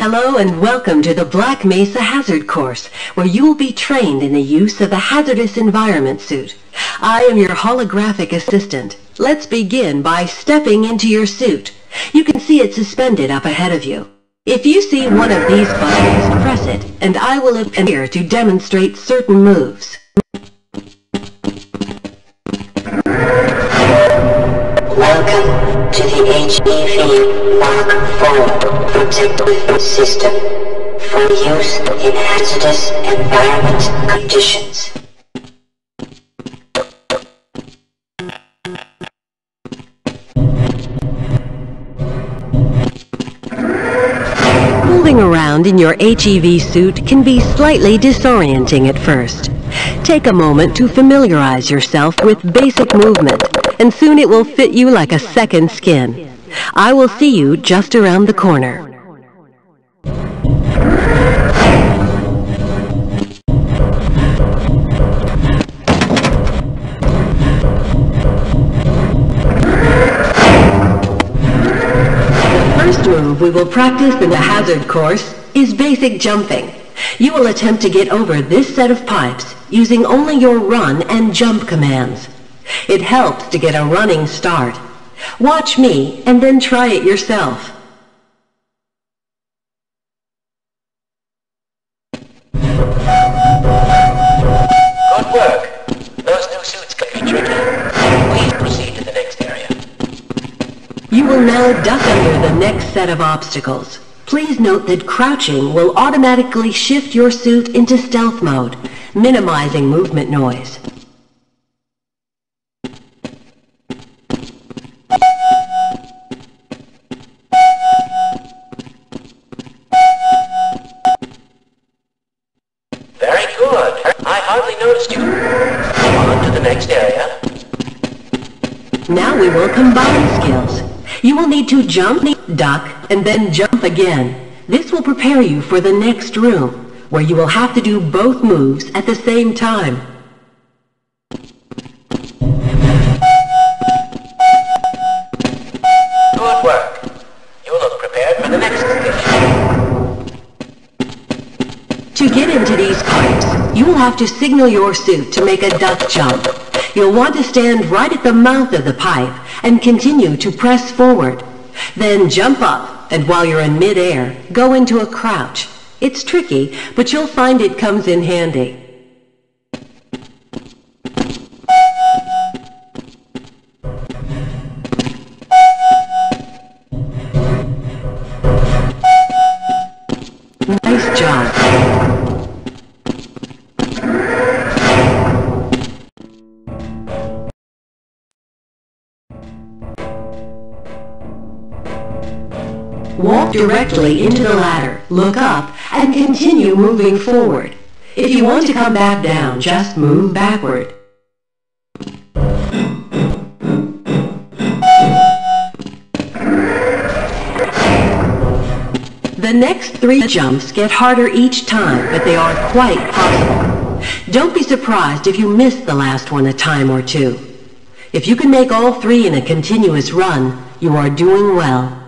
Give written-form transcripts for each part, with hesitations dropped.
Hello and welcome to the Black Mesa Hazard course, where you will be trained in the use of the hazardous environment suit. I am your holographic assistant. Let's begin by stepping into your suit. You can see it suspended up ahead of you. If you see one of these buttons, press it, and I will appear to demonstrate certain moves. Welcome to the HEV Mark IV protective system for use in hazardous environment conditions. Moving around in your HEV suit can be slightly disorienting at first. Take a moment to familiarize yourself with basic movement, and soon it will fit you like a second skin. I will see you just around the corner. The first move we will practice in the hazard course is basic jumping. You will attempt to get over this set of pipes using only your run and jump commands. It helps to get a running start. Watch me and then try it yourself. Good work. Those new suits can be tricky. Please proceed to the next area. You will now duck under the next set of obstacles. Please note that crouching will automatically shift your suit into stealth mode, minimizing movement noise. Very good. I hardly noticed you. On to the next area. Now we will combine skills. You will need to jump, duck, and then jump again. This will prepare you for the next room, where you will have to do both moves at the same time. Good work. You look prepared for the next station. To get into these pipes, you will have to signal your suit to make a duck jump. You'll want to stand right at the mouth of the pipe and continue to press forward. Then jump up, and while you're in mid-air, go into a crouch. It's tricky, but you'll find it comes in handy. Nice job. Walk directly into the ladder, look up, and continue moving forward. If you want to come back down, just move backward. The next 3 jumps get harder each time, but they are quite possible. Don't be surprised if you miss the last one a time or two. If you can make all 3 in a continuous run, you are doing well.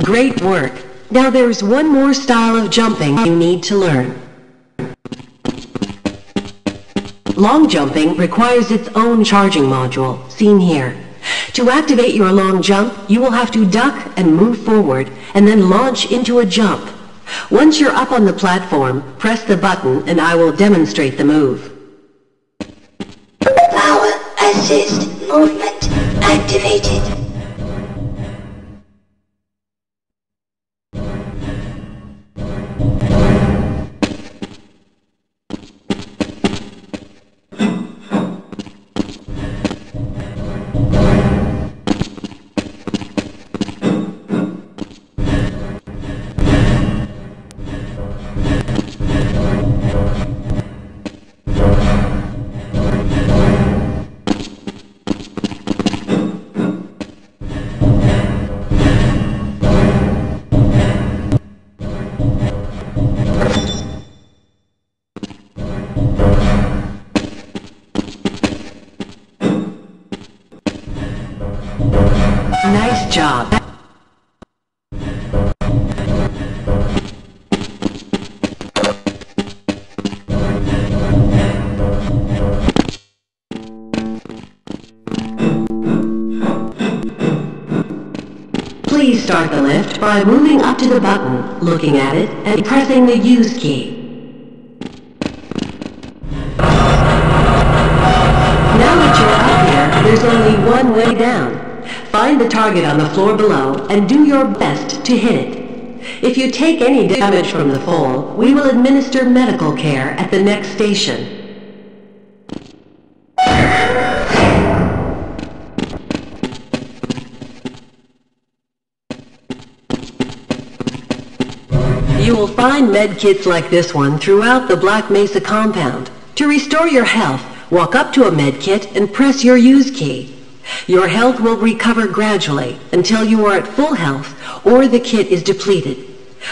Great work. Now there's one more style of jumping you need to learn. Long jumping requires its own charging module, seen here. To activate your long jump, you will have to duck and move forward, and then launch into a jump. Once you're up on the platform, press the button and I will demonstrate the move. Power assist movement activated. job. Please start the lift by moving up to the button, looking at it, and pressing the Use key. Now that you're up here, there's only one way down. Find the target on the floor below and do your best to hit it. If you take any damage from the fall, we will administer medical care at the next station. You will find med kits like this one throughout the Black Mesa compound. To restore your health, walk up to a med kit and press your Use key. Your health will recover gradually until you are at full health or the kit is depleted.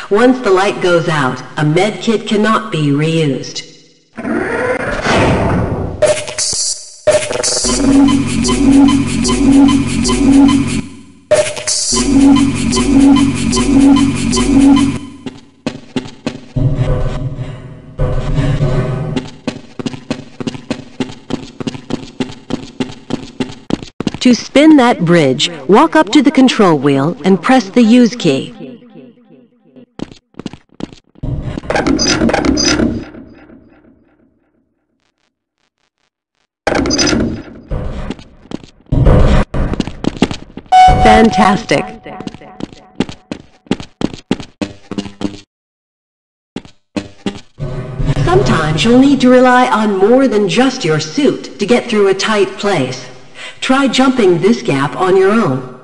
Once the light goes out, a med kit cannot be reused. To spin that bridge, walk up to the control wheel and press the Use key. Fantastic! Sometimes you'll need to rely on more than just your suit to get through a tight place. Try jumping this gap on your own.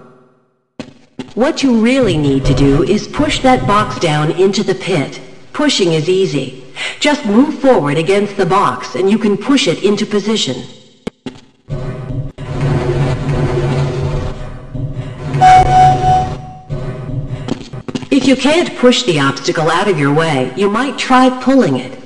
What you really need to do is push that box down into the pit. Pushing is easy. Just move forward against the box and you can push it into position. If you can't push the obstacle out of your way, you might try pulling it.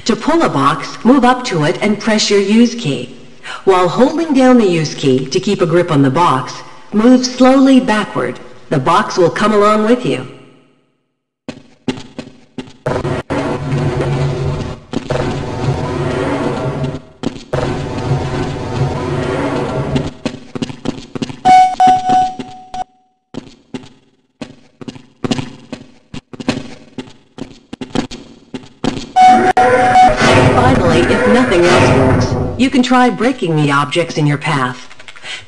To pull a box, move up to it and press your Use key. While holding down the Use key to keep a grip on the box, move slowly backward. The box will come along with you. Finally, if nothing else works, you can try breaking the objects in your path.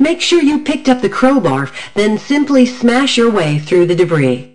Make sure you picked up the crowbar, then simply smash your way through the debris.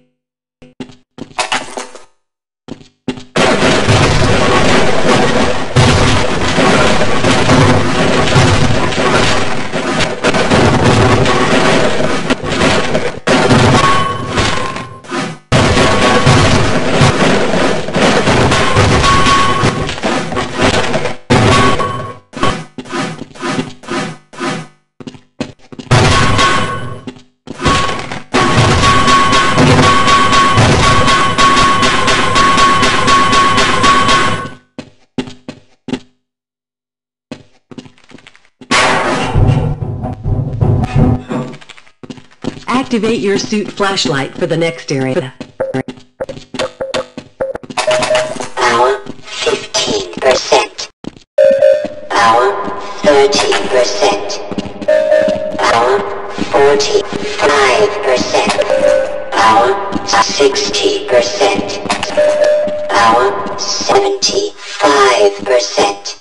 Activate your suit flashlight for the next area. Power 15%. Power 30%. Power 45%. Power 60%. Power 75%.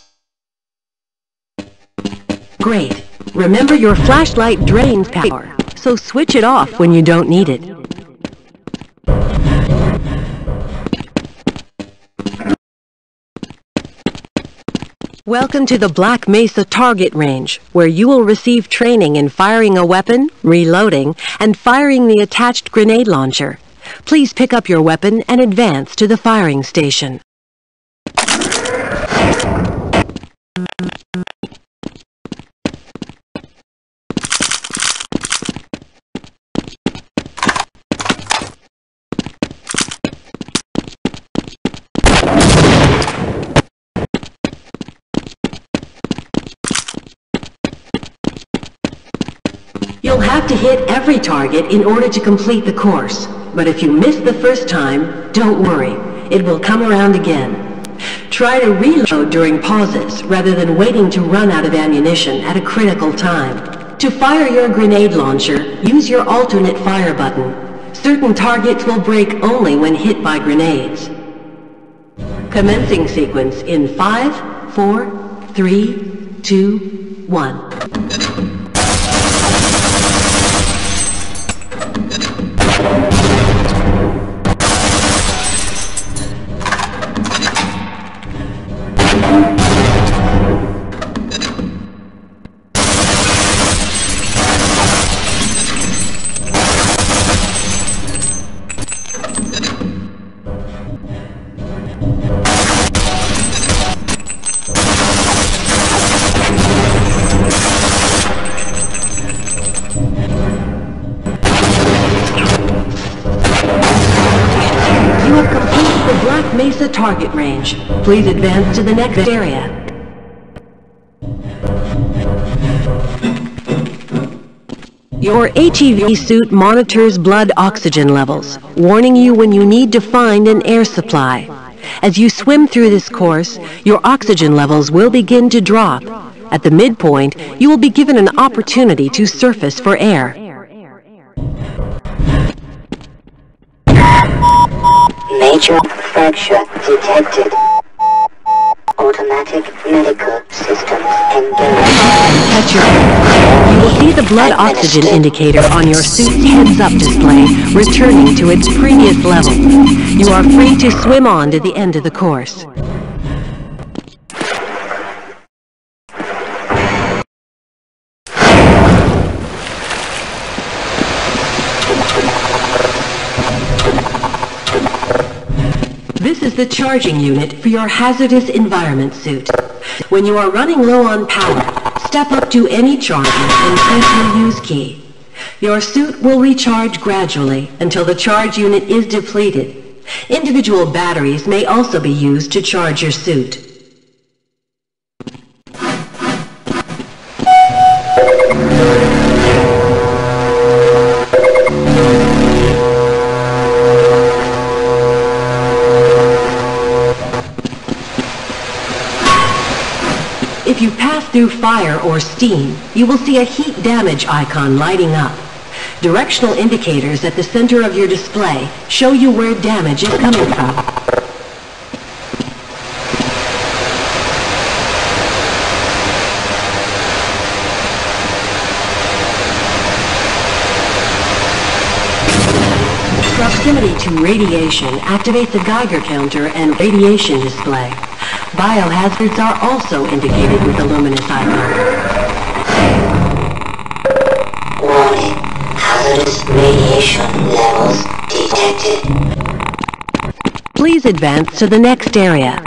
Great. Remember, your flashlight drains power, so switch it off when you don't need it. Welcome to the Black Mesa target range, where you will receive training in firing a weapon, reloading, and firing the attached grenade launcher. Please pick up your weapon and advance to the firing station. You'll have to hit every target in order to complete the course. But if you miss the first time, don't worry. It will come around again. Try to reload during pauses rather than waiting to run out of ammunition at a critical time. To fire your grenade launcher, use your alternate fire button. Certain targets will break only when hit by grenades. Commencing sequence in 5, 4, 3, 2, 1. Mesa target range. Please advance to the next area. Your HEV suit monitors blood oxygen levels, warning you when you need to find an air supply. As you swim through this course, your oxygen levels will begin to drop. At the midpoint, you will be given an opportunity to surface for air. Major fracture detected. Automatic medical systems engaged. You will see the blood oxygen indicator on your suit's heads-up display returning to its previous level. You are free to swim on to the end of the course. This is the charging unit for your hazardous environment suit. When you are running low on power, step up to any charger and press your use key. Your suit will recharge gradually until the charge unit is depleted. Individual batteries may also be used to charge your suit. If you pass through fire or steam, you will see a heat damage icon lighting up. Directional indicators at the center of your display show you where damage is coming from. Proximity to radiation activates a Geiger counter and radiation display. Biohazards are also indicated with a luminous icon. Warning. Hazardous radiation levels detected. Please advance to the next area.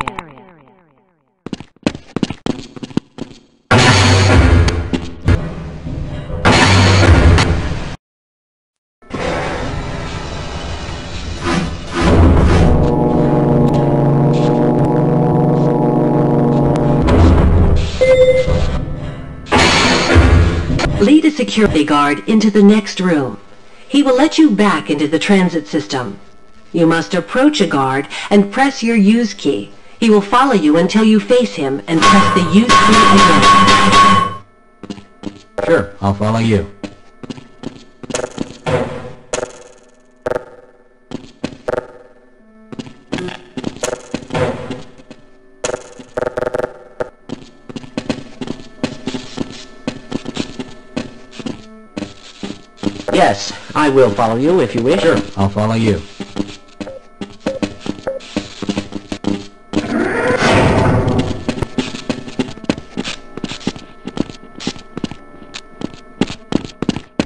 Lead a security guard into the next room. He will let you back into the transit system. You must approach a guard and press your use key. He will follow you until you face him and press the use key again. Sure, I'll follow you. Yes, I will follow you if you wish. Sure, I'll follow you.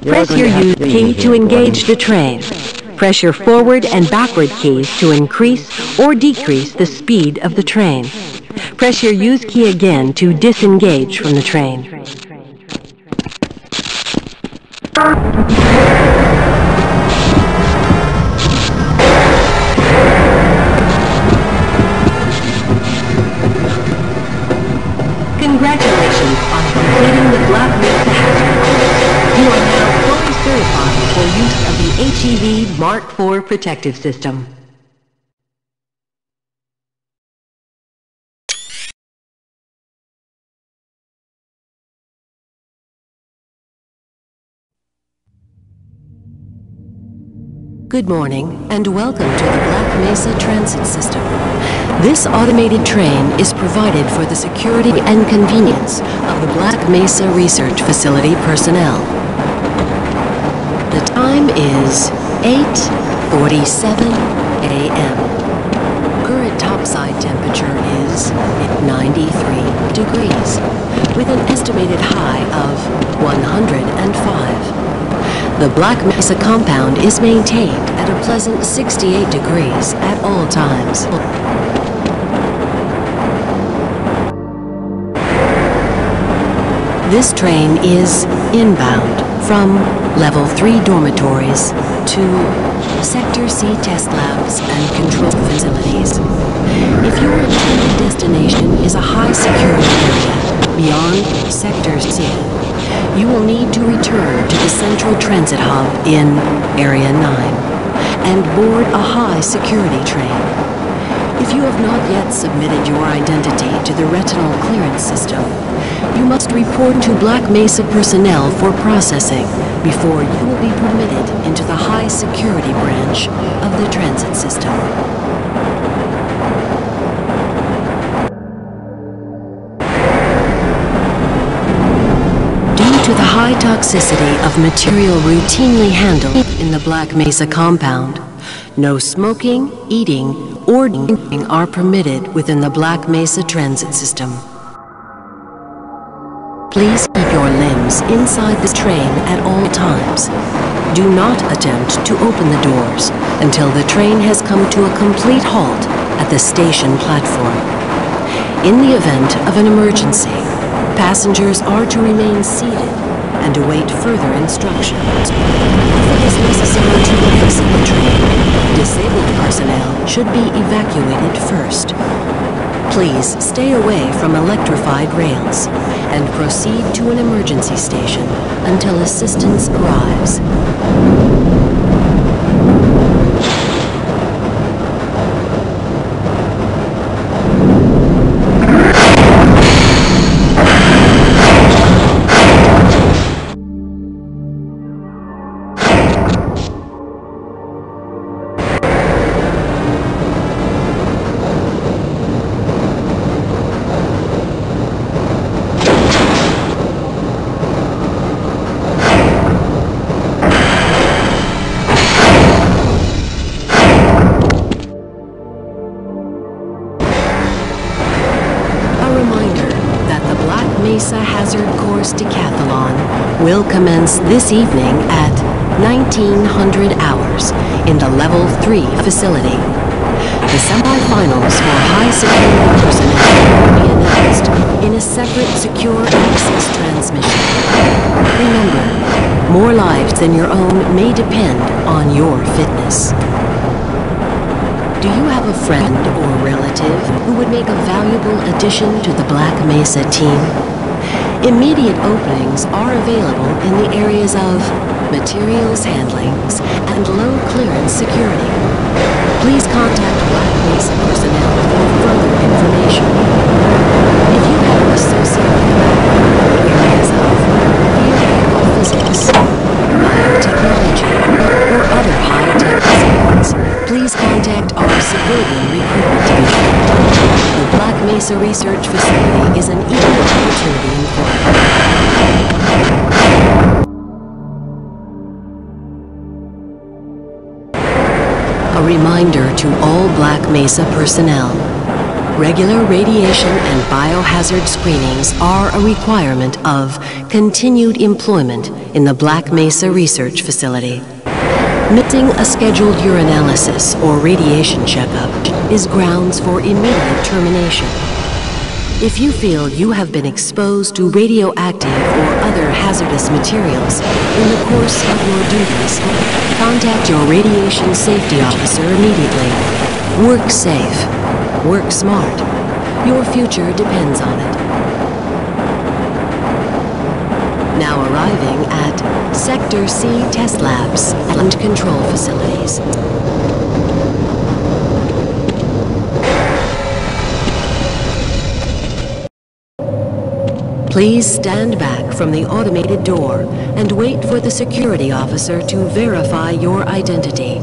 Press your use key to engage the train. Press your forward and backward keys to increase or decrease the speed of the train. Press your use key again to disengage from the train. Congratulations on completing the Black Mesa Hazard course. You are now verified for use of the HEV Mark IV protective system. Good morning, and welcome to the Black Mesa Transit System. This automated train is provided for the security and convenience of the Black Mesa Research Facility personnel. The time is 8:47 a.m. Current topside temperature is 93 degrees, with an estimated high of 105. The Black Mesa compound is maintained at a pleasant 68 degrees at all times. This train is inbound from Level 3 dormitories to Sector C test labs and control facilities. If your intended destination is a high-security area beyond Sector C, you will need to return to the Central Transit Hub in Area 9 and board a high-security train. If you have not yet submitted your identity to the retinal clearance system, you must report to Black Mesa personnel for processing before you will be permitted into the high-security branch of the transit system. To the high toxicity of material routinely handled in the Black Mesa compound, no smoking, eating, or drinking are permitted within the Black Mesa transit system. Please keep your limbs inside the train at all times. Do not attempt to open the doors until the train has come to a complete halt at the station platform. In the event of an emergency, passengers are to remain seated and await further instructions. If it is necessary to exit the train, disabled personnel should be evacuated first. Please stay away from electrified rails and proceed to an emergency station until assistance arrives. Mesa Hazard Course Decathlon will commence this evening at 1900 hours in the Level 3 facility. The semifinals for high security personnel will be announced in a separate secure access transmission. Remember, more lives than your own may depend on your fitness. Do you have a friend or relative who would make a valuable addition to the Black Mesa team? Immediate openings are available in the areas of materials handling and low clearance security. Please contact Black Mesa personnel for further information. If you have an associated background in areas of theoretical physics, biotechnology, or other high-tech disciplines, please contact our civilian recruitment division. The Black Mesa Research Facility is an equal opportunity employer. A reminder to all Black Mesa personnel. Regular radiation and biohazard screenings are a requirement of continued employment in the Black Mesa Research Facility. Missing a scheduled urinalysis or radiation checkup is grounds for immediate termination. If you feel you have been exposed to radioactive or other hazardous materials in the course of your duties, contact your radiation safety officer immediately. Work safe. Work smart. Your future depends on it. Now arriving at Sector C test labs and control facilities. Please stand back from the automated door and wait for the security officer to verify your identity.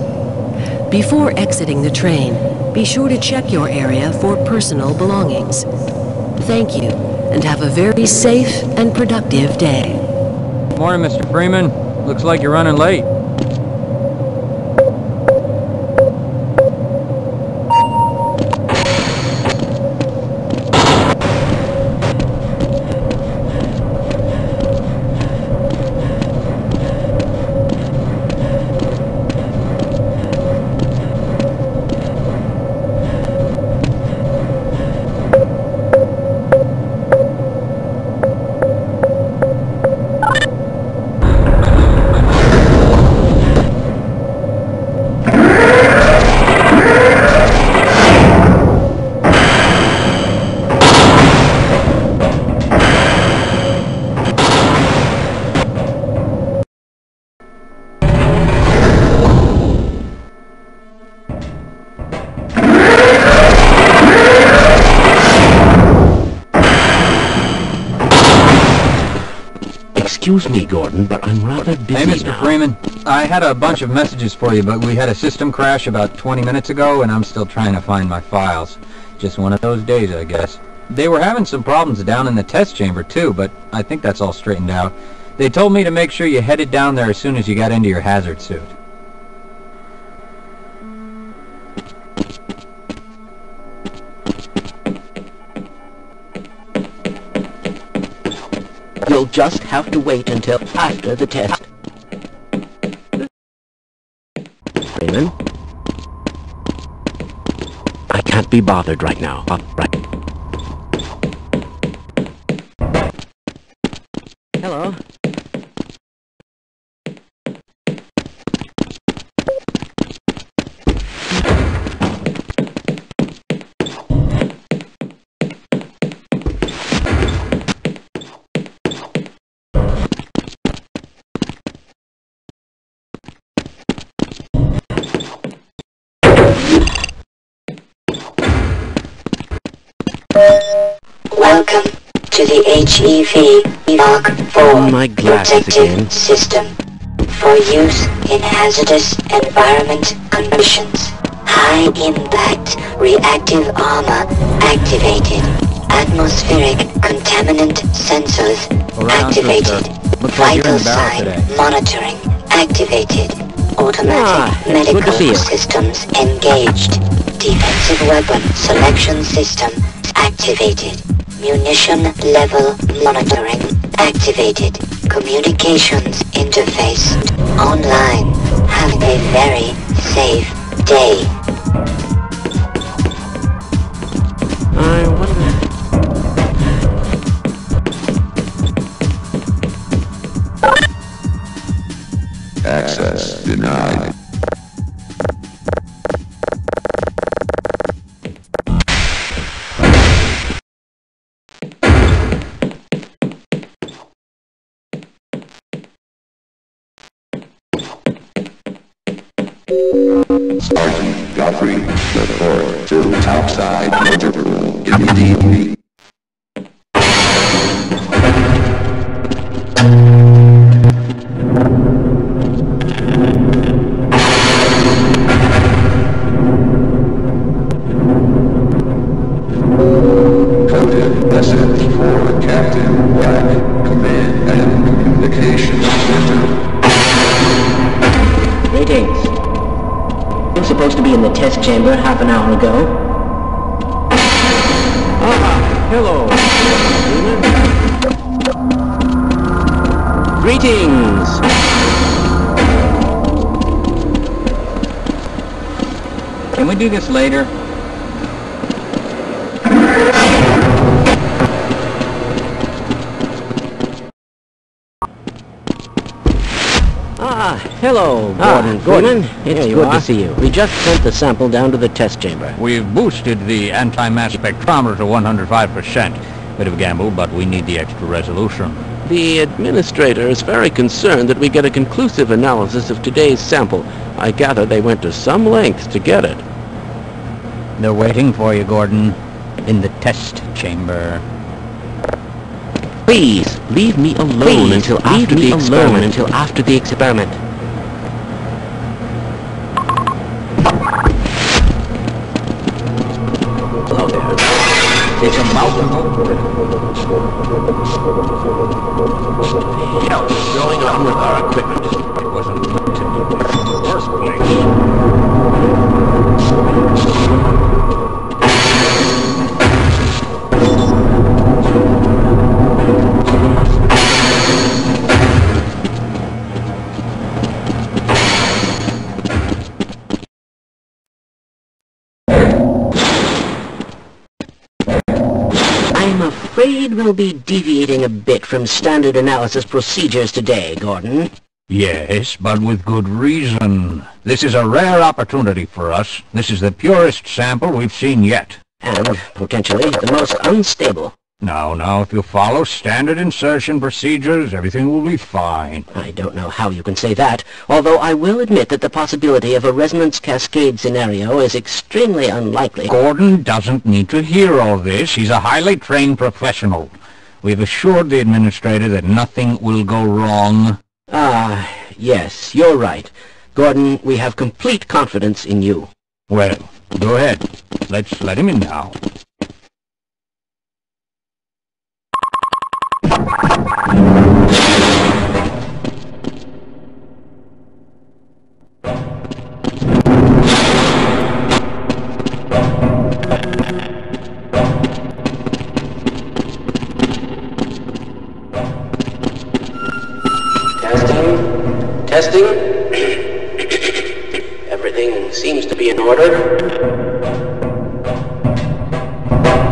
Before exiting the train, be sure to check your area for personal belongings. Thank you, and have a very safe and productive day. Morning, Mr. Freeman. Looks like you're running late. Excuse me, Gordon, but I'm rather busy Hey, Mr. now. Freeman. I had a bunch of messages for you, but we had a system crash about 20 minutes ago, and I'm still trying to find my files. Just one of those days, I guess. They were having some problems down in the test chamber, too, but I think that's all straightened out. They told me to make sure you headed down there as soon as you got into your hazard suit. You'll just have to wait until after the test. Freeman? I can't be bothered right now. Right. Hello? Welcome to the HEV Mark IV My glasses protective again. system for use in hazardous environment conditions. High impact reactive armor activated. Atmospheric contaminant sensors Around, activated. sister. Looks like you're in Vital the barrel sign today. monitoring activated. Automatic It's good to see medical you. systems engaged. Defensive weapon selection system activated. Munition level monitoring activated. Communications interface online. Have a very safe day. I wonder... Access denied. Sergeant Guthrie, report to topside motor room immediately. Coded message for Captain Black, Command and Communications Center. Greetings. I'm supposed to be in the test chamber half an hour ago. Hello. Greetings. Can we do this later? Hello, Gordon. It's good to see you. We just sent the sample down to the test chamber. We've boosted the anti-mass spectrometer to 105%. Bit of a gamble, but we need the extra resolution. The administrator is very concerned that we get a conclusive analysis of today's sample. I gather they went to some lengths to get it. They're waiting for you, Gordon. In the test chamber. Please, leave me alone until after the experiment. Hello there. It's about to go. Hell, what's going on with our equipment? It wasn't intended in the first place. I'm afraid we'll be deviating a bit from standard analysis procedures today, Gordon. Yes, but with good reason. This is a rare opportunity for us. This is the purest sample we've seen yet. And, potentially, the most unstable. Now, if you follow standard insertion procedures, everything will be fine. I don't know how you can say that, although I will admit that the possibility of a resonance cascade scenario is extremely unlikely. Gordon doesn't need to hear all this. He's a highly trained professional. We've assured the administrator that nothing will go wrong. Ah, yes, you're right. Gordon, we have complete confidence in you. Well, go ahead. Let's let him in now. Testing. Everything seems to be in order.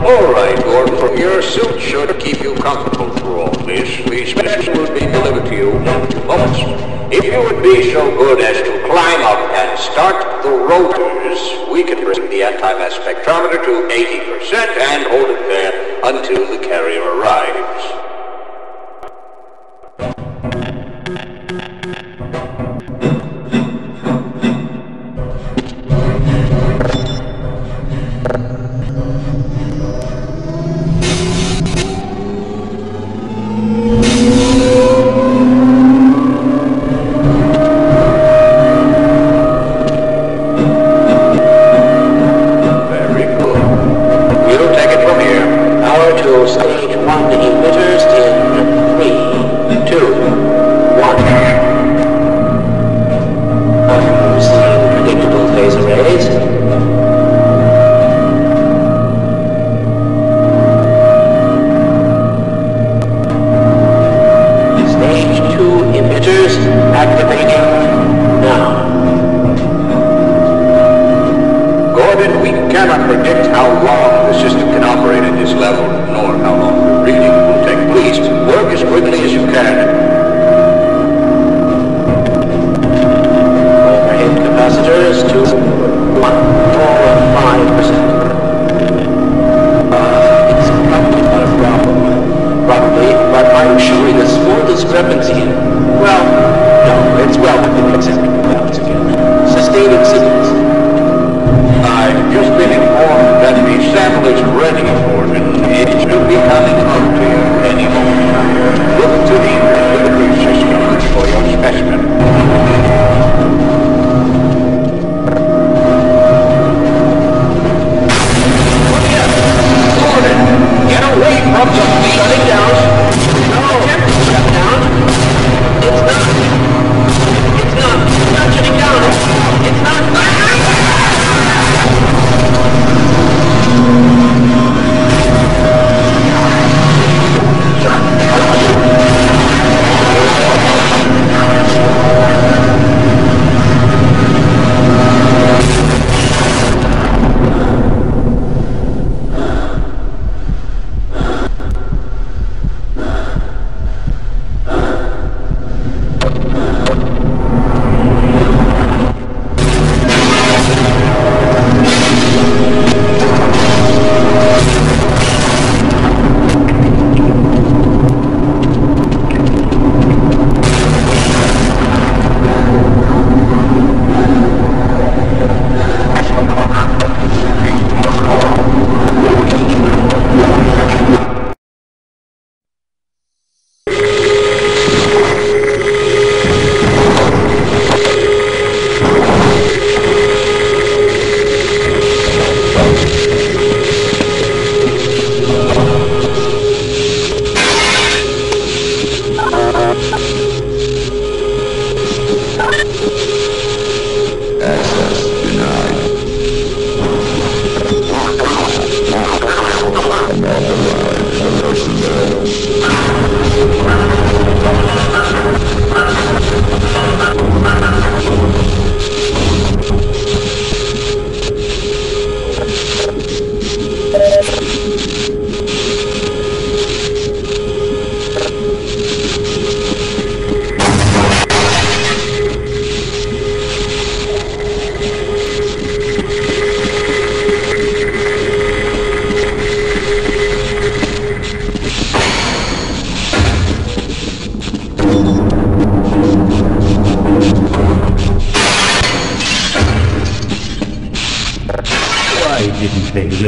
All right, Gordon. Your suit should keep you comfortable through all this. The specimen will be delivered to you in a few moments. If you would be so good as to climb up and start the rotors, we can bring the anti-mass spectrometer to 80% and hold it there until the carrier arrives.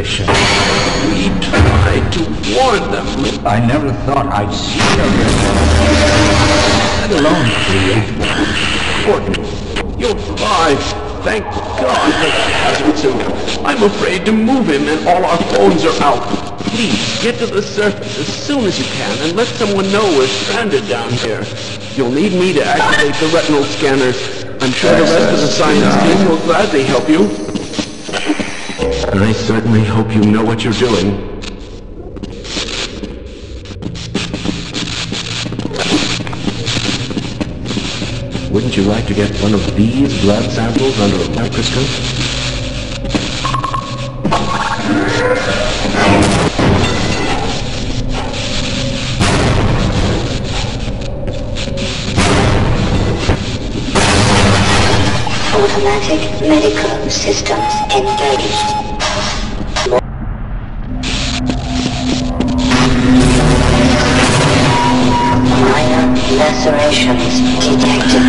condition. We tried to warn them. I never thought I'd see them again. Let alone create one. Gordon, you'll survive. Thank God for the hazard suit. I'm afraid to move him and all our phones are out. Please, get to the surface as soon as you can and let someone know we're stranded down here. You'll need me to activate the retinal scanners. I'm sure the rest of the science team will gladly help you. I certainly hope you know what you're doing. Wouldn't you like to get one of these blood samples under a microscope? Automatic medical systems engaged. Minor lacerations detected.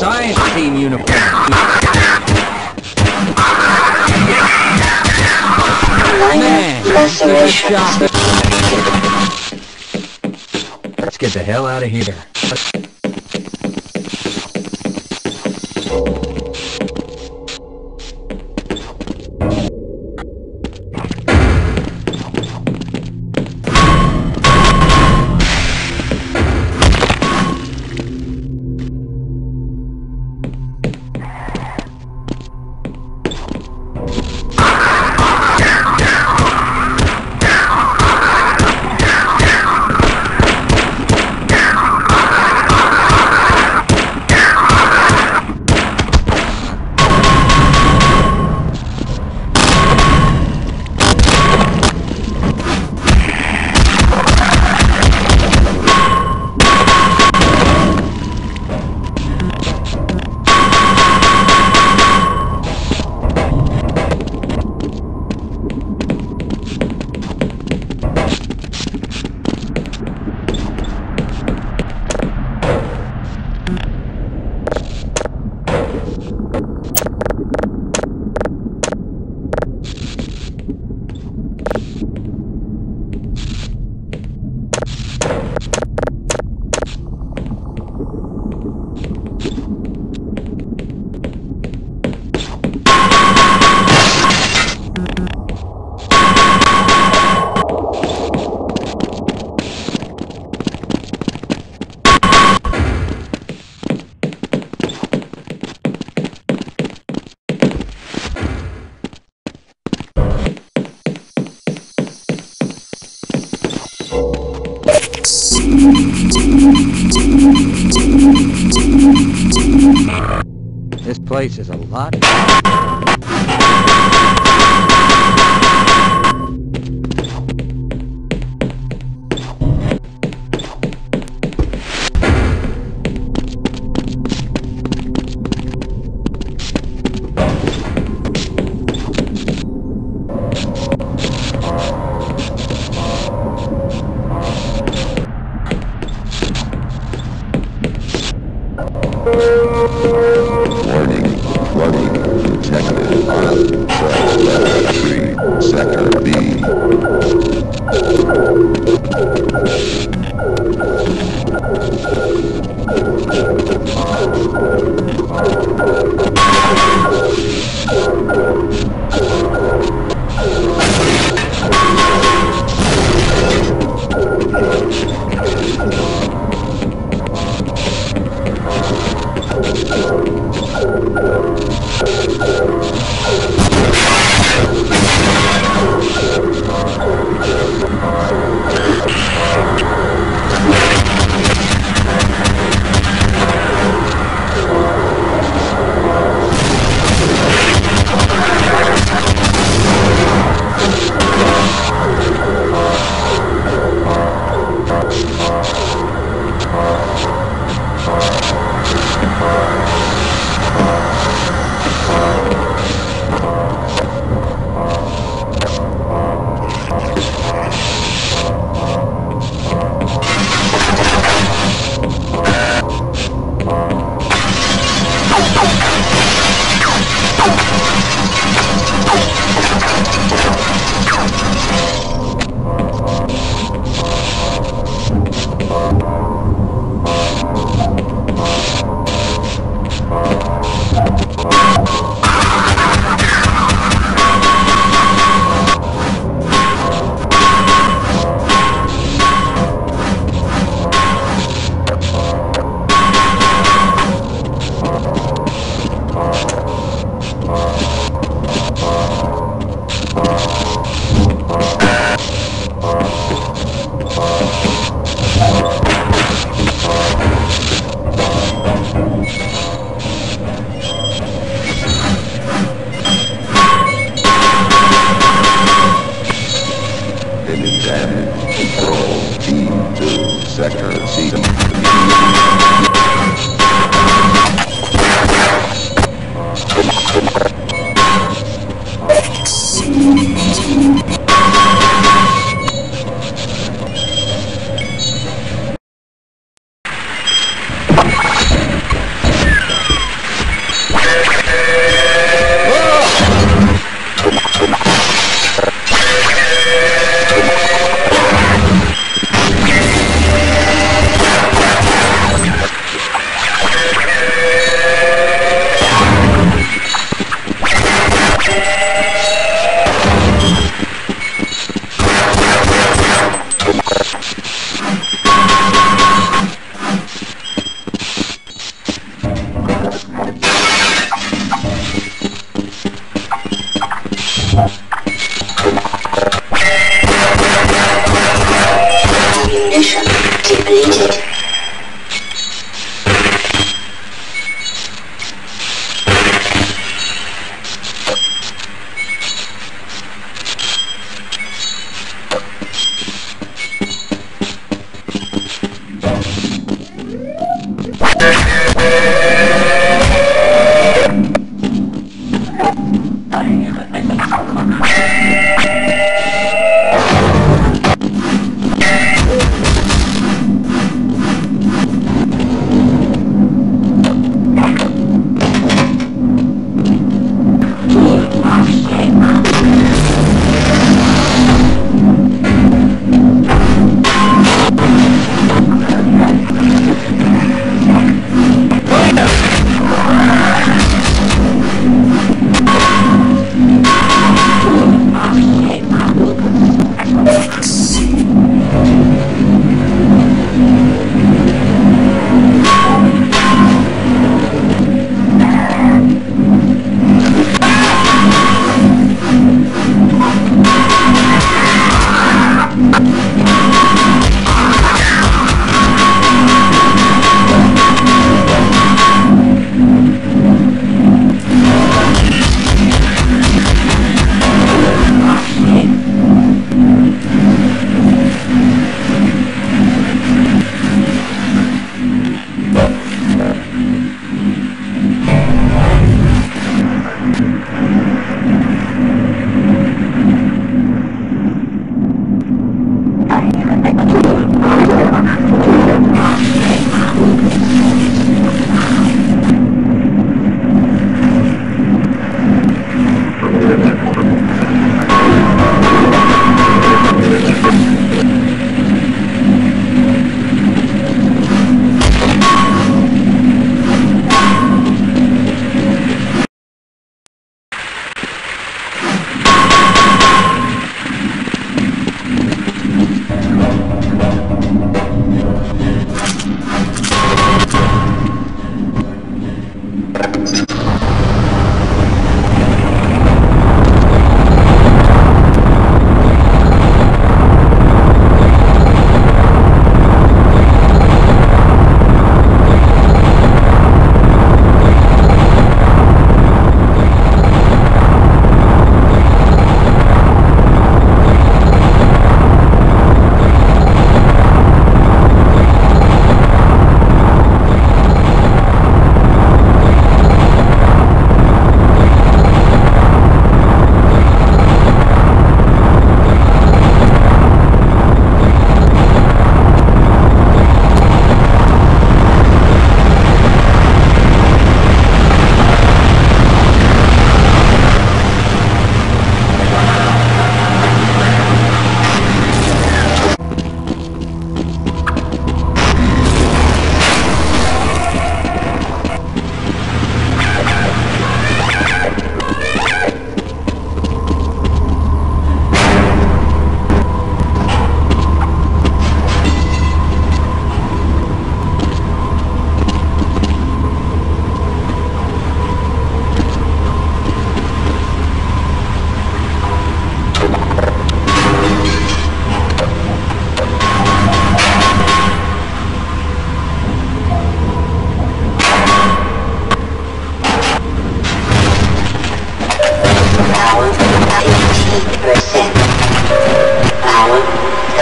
Science team uniform. Man, good job. Let's get the hell out of here. This place is a lot. Warning, flooding detected on track level 3, sector B.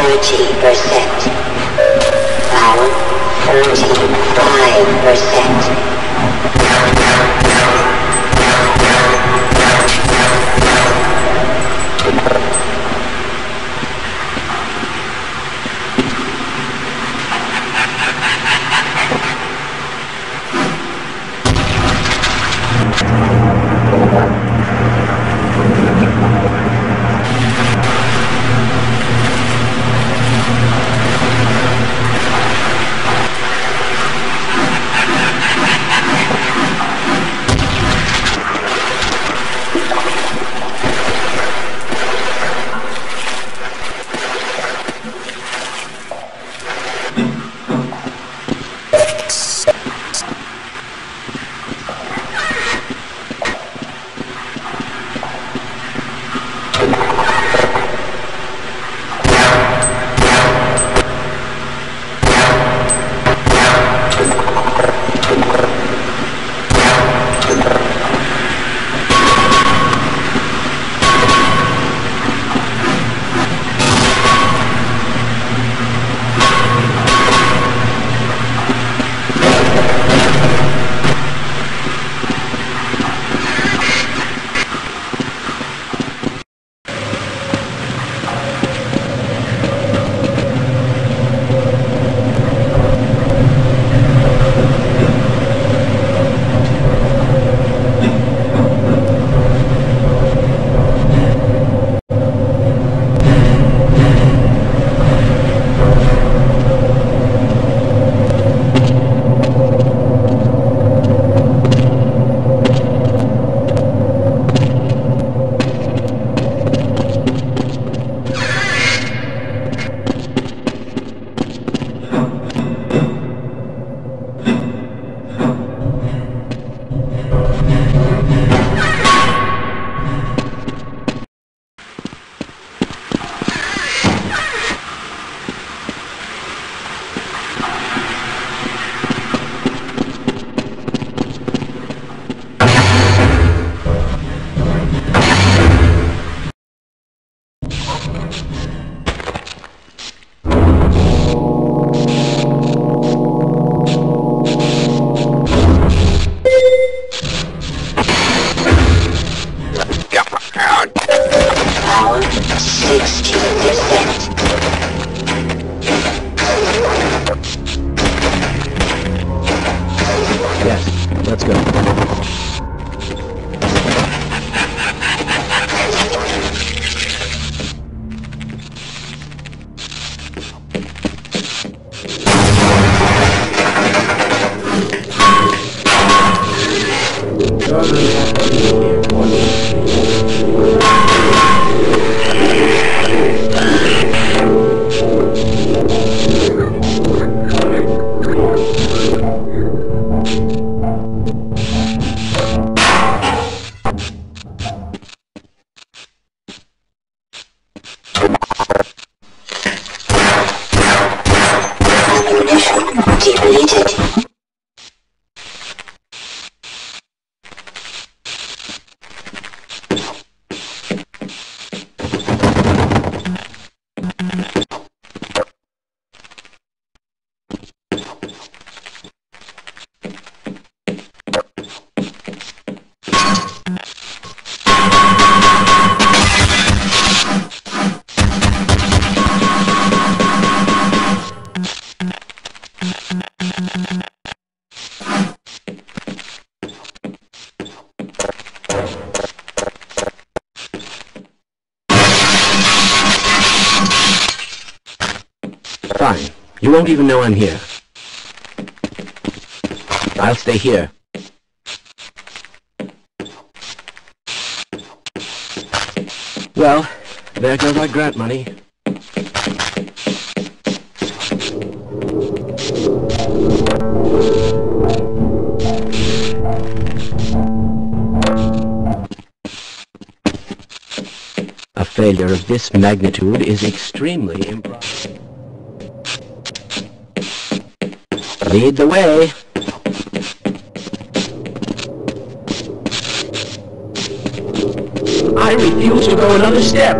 30%. Power 45%. Let's go. Deleted. Fine. You won't even know I'm here. I'll stay here. Well, there goes our grant money. A failure of this magnitude is extremely improbable. Lead the way. I refuse to go another step.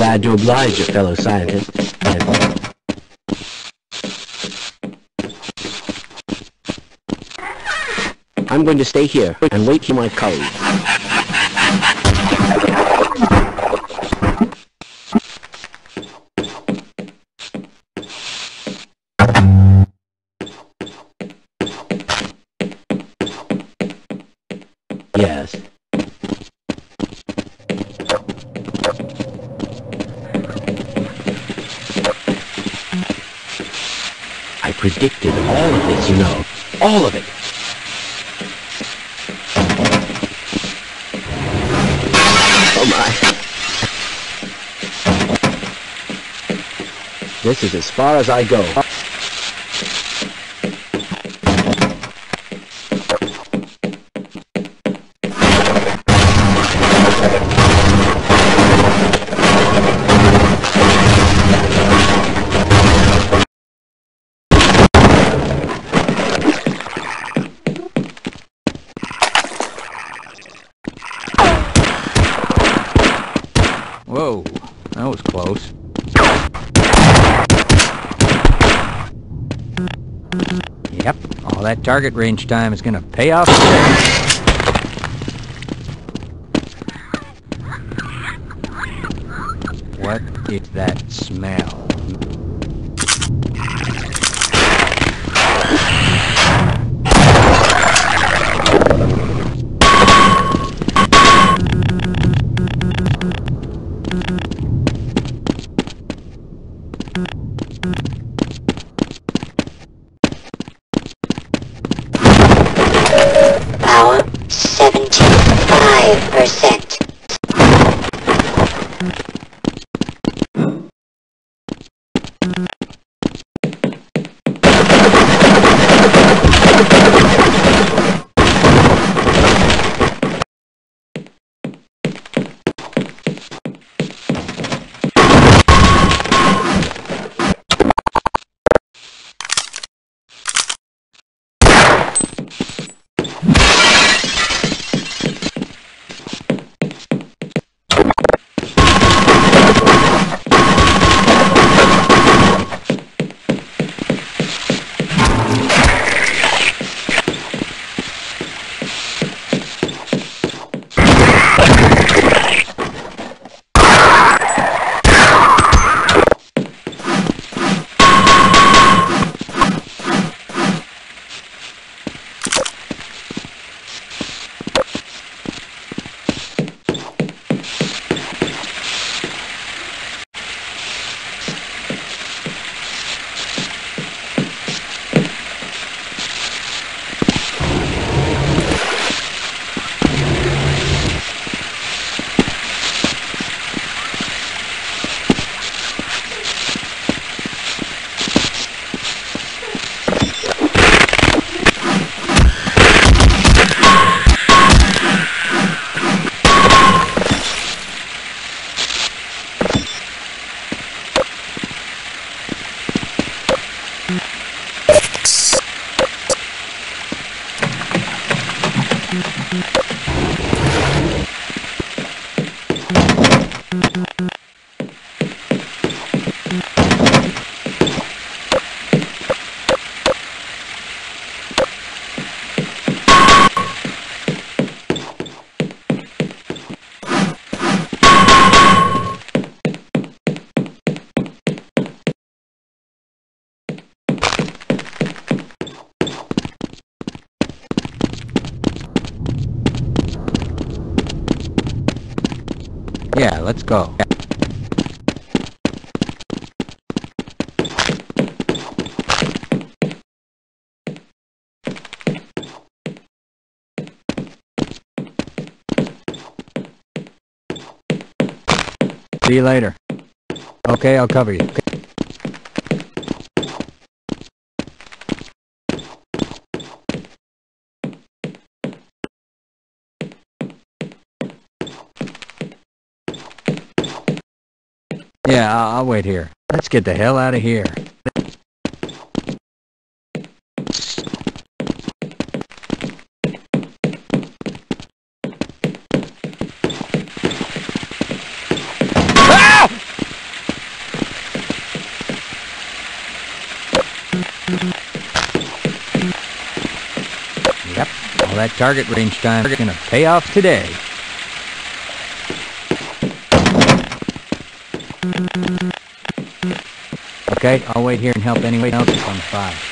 Glad to oblige you, fellow scientist. I'm going to stay here and wait for my code. Yes. I predicted all of this, you know. All of it. Oh my. This is as far as I go. Whoa, that was close. Yep, all that target range time is gonna pay off today. What is that smell? Power 75%. Yeah, let's go. See you later. Okay, I'll cover you. Yeah, I'll wait here. Let's get the hell out of here. Ah! That target range time is gonna pay off today. Okay, I'll wait here and help anyone else on 5.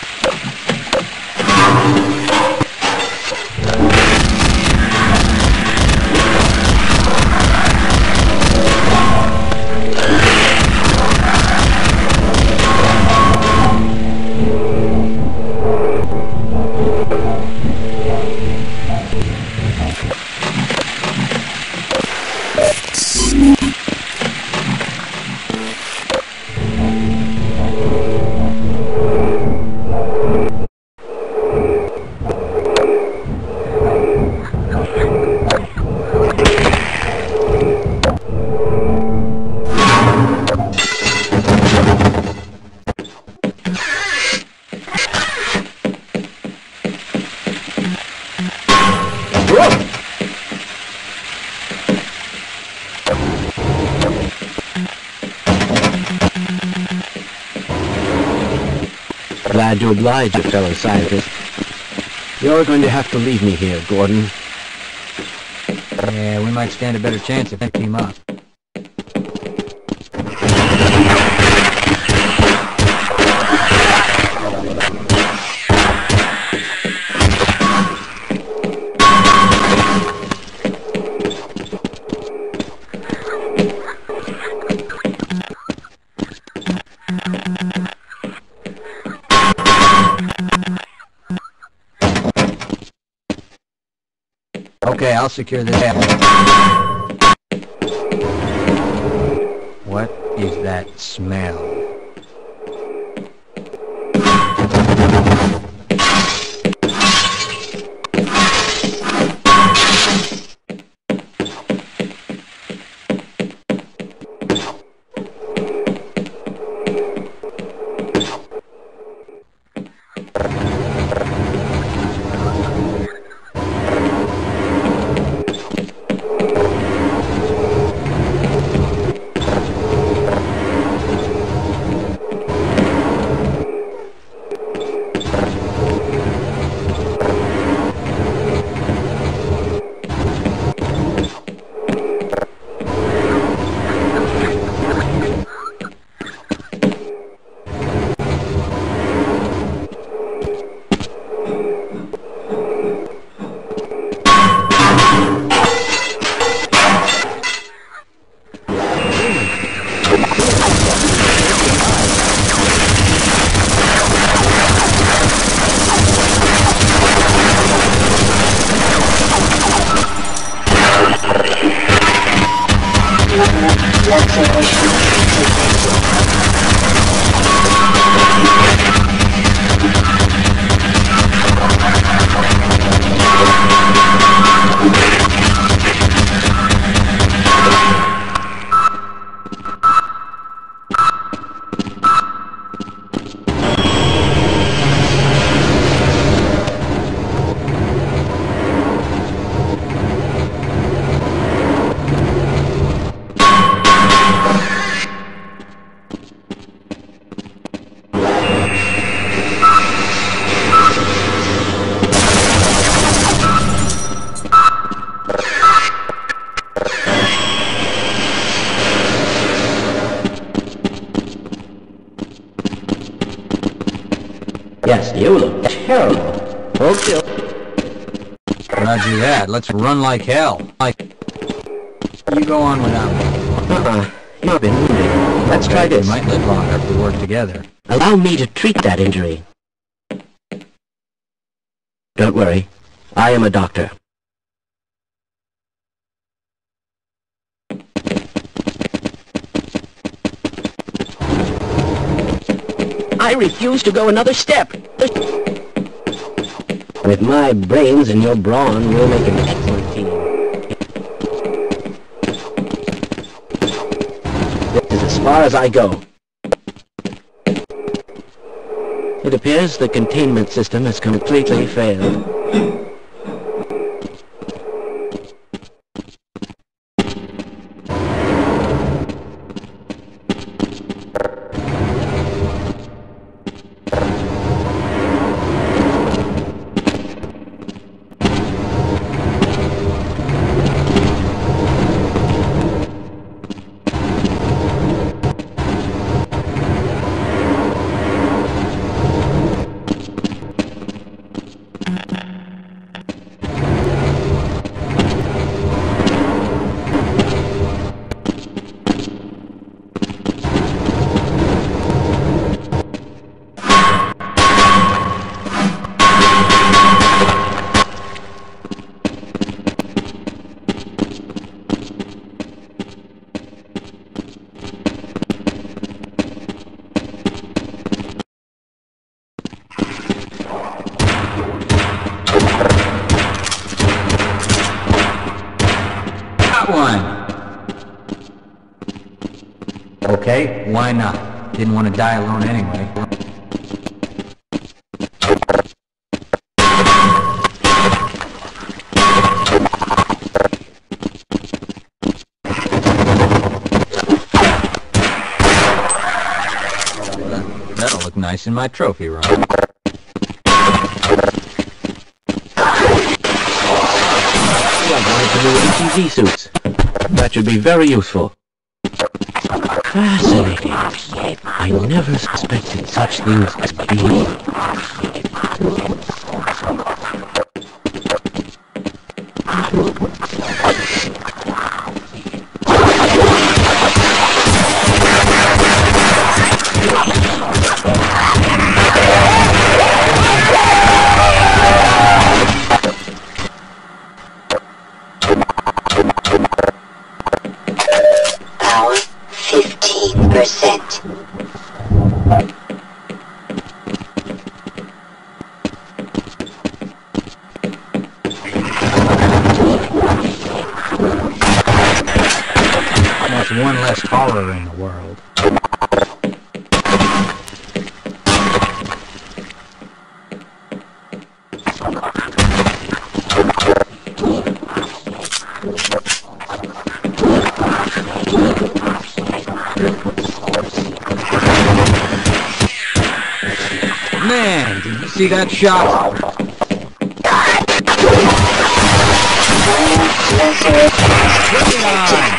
Glad to oblige you, fellow scientist. You're going to have to leave me here, Gordon. Yeah, we might stand a better chance if they team up. Okay, I'll secure this. What is that smell? Yes, you look terrible. Okay. Roger that. Let's run like hell. You go on without me. You've been wounded. Let's try this. We might live longer if we work together. Allow me to treat that injury. Don't worry. I am a doctor. I refuse to go another step. With my brains and your brawn, we'll make an excellent team. This is as far as I go. It appears the containment system has completely failed. Okay, why not? Didn't want to die alone anyway. That'll look nice in my trophy room. New ATV suits. That should be very useful. Fascinating. I never suspected such things as being. Power 15%. That's one less horror in the world. Man, did you see that shot? Bring it on!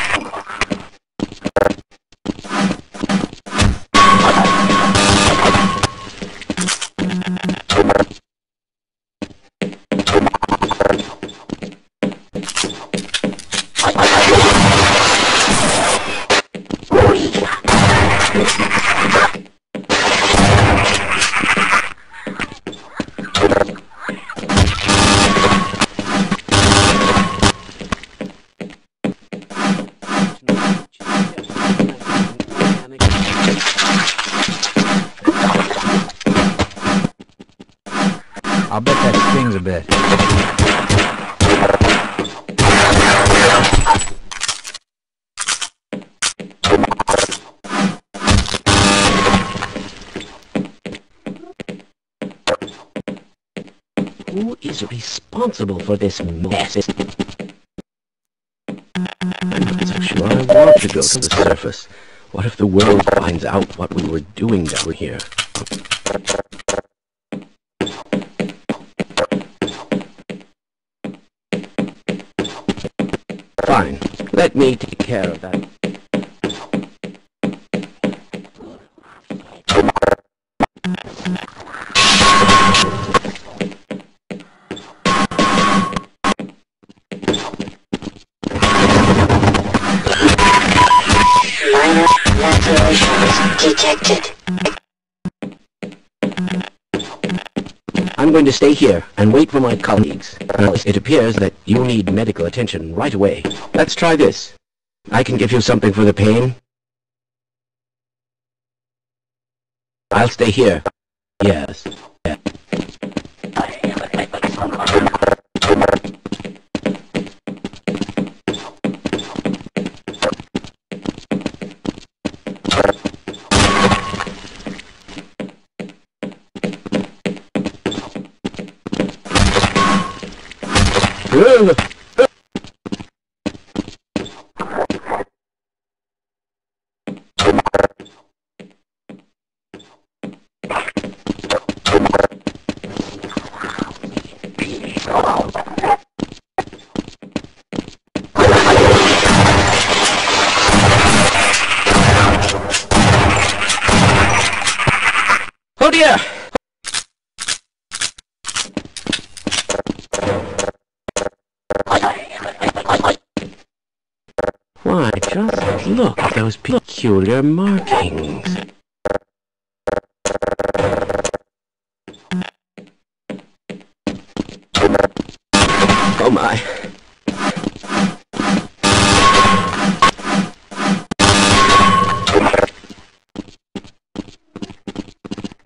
I'll bet that stings a bit. Who is responsible for this mess? I'm not so sure I want to go to the surface. What if the world finds out what we were doing down here? Fine. Let me take care of that. Minor lacerations detected. I'm going to stay here and wait for my colleagues. It appears that you need medical attention right away. Let's try this. I can give you something for the pain. I'll stay here. Yes. Oh dear! Why, just look at those peculiar markings. Oh my.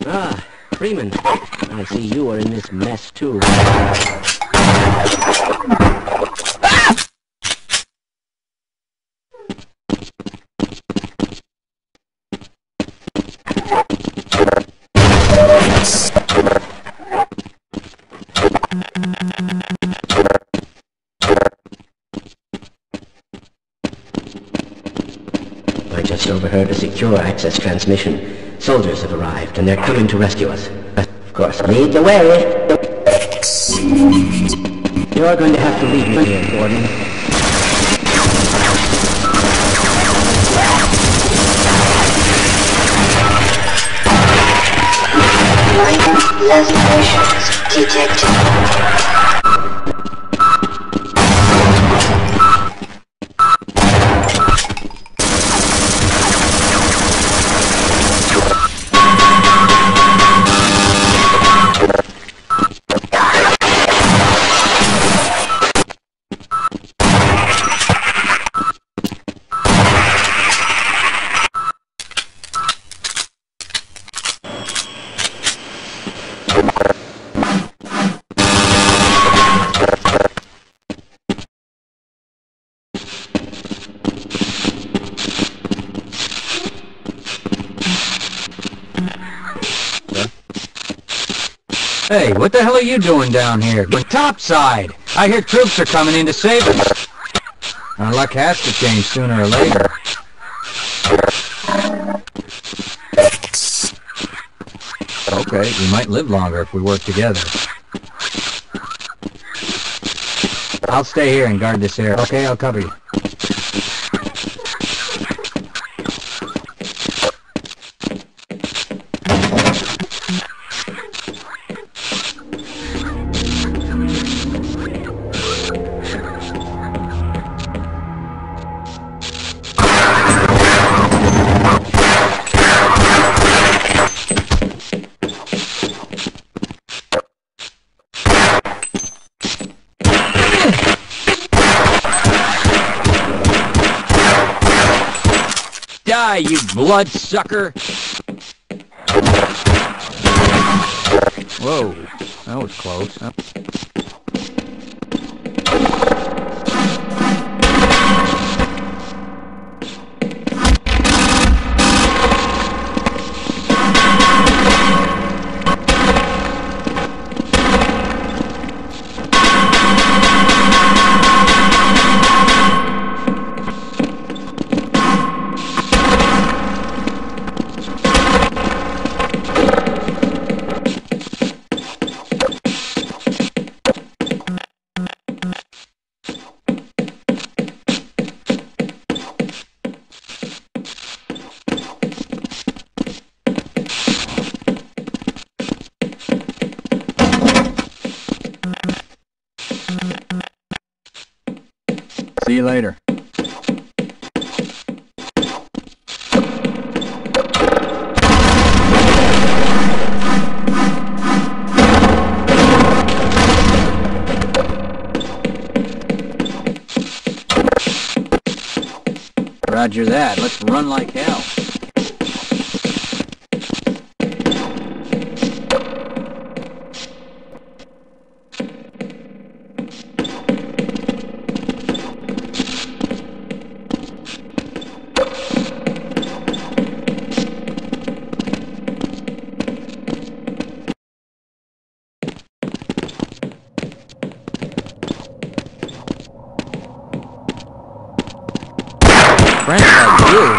Ah, Freeman, I see you are in this mess too. I just overheard a secure access transmission. Soldiers have arrived, and they're coming to rescue us. Of course, lead the way. You're going to have to lead me here, Gordon. Minor lacerations detected. Hey, what the hell are you doing down here? We're topside! I hear troops are coming in to save us. Our luck has to change sooner or later. Okay, we might live longer if we work together. I'll stay here and guard this area. Okay, I'll cover you. Die, you bloodsucker! Whoa, that was close. See you later. Roger that. Let's run like hell. Friends like you.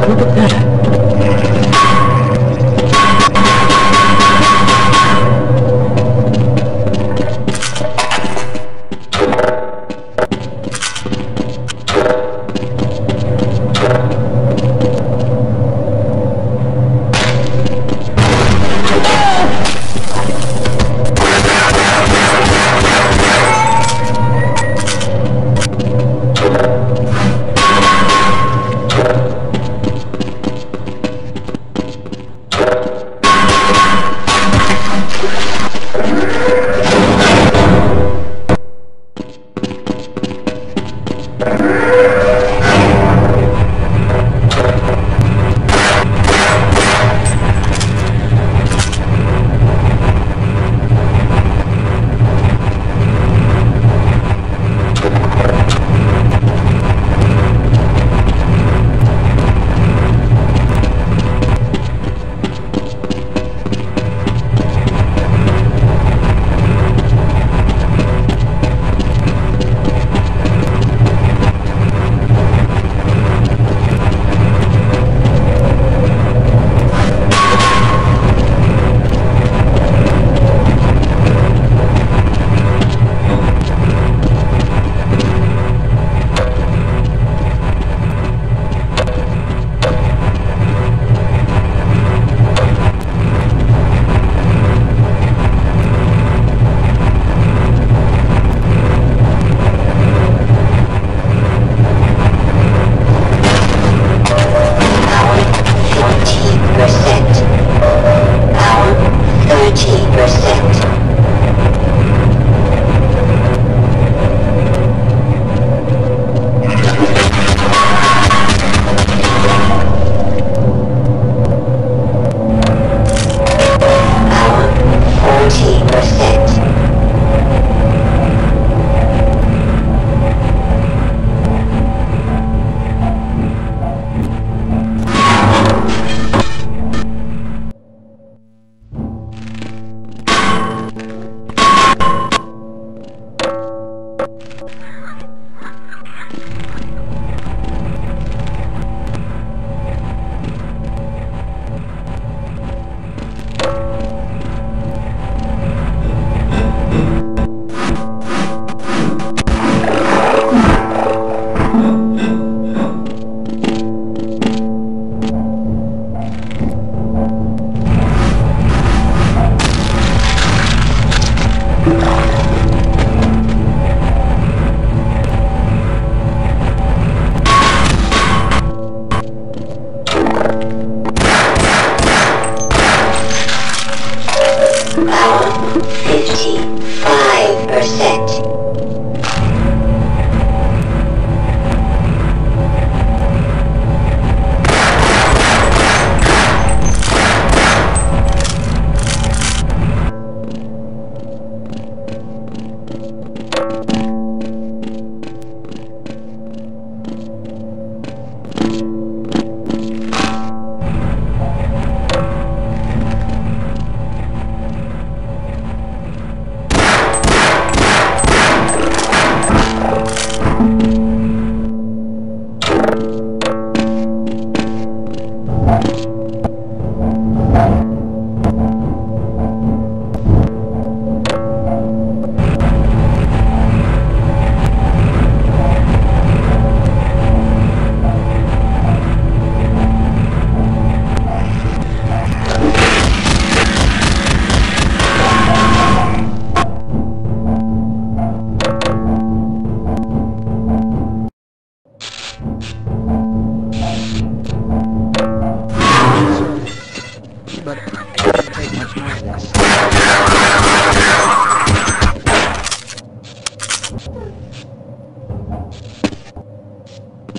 a little bit better.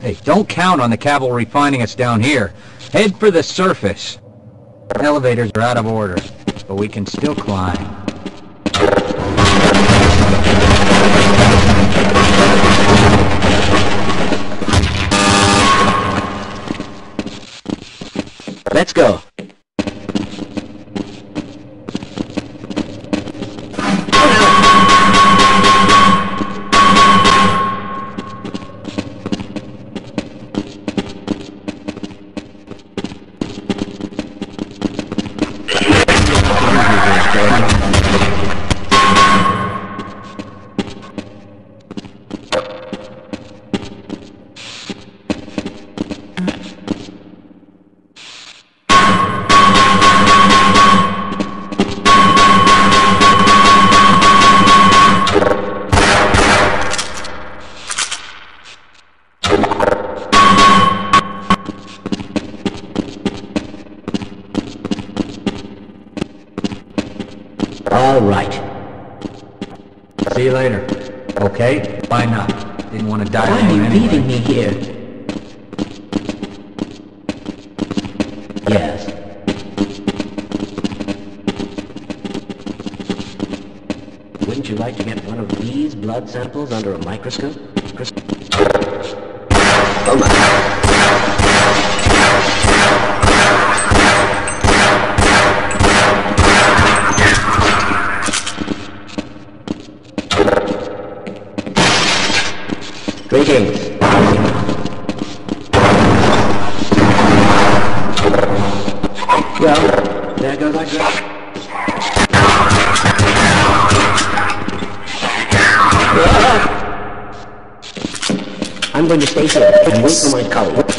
Hey, don't count on the cavalry finding us down here. Head for the surface. Elevators are out of order, but we can still climb. Let's go. All right. See you later. Okay? Bye now. Didn't want to die Why are alone you anyway. leaving me here? Yes. Wouldn't you like to get one of these blood samples under a microscope? Oh my. Greetings. Well, there goes our dress. I'm going to stay here and wait for my colleague.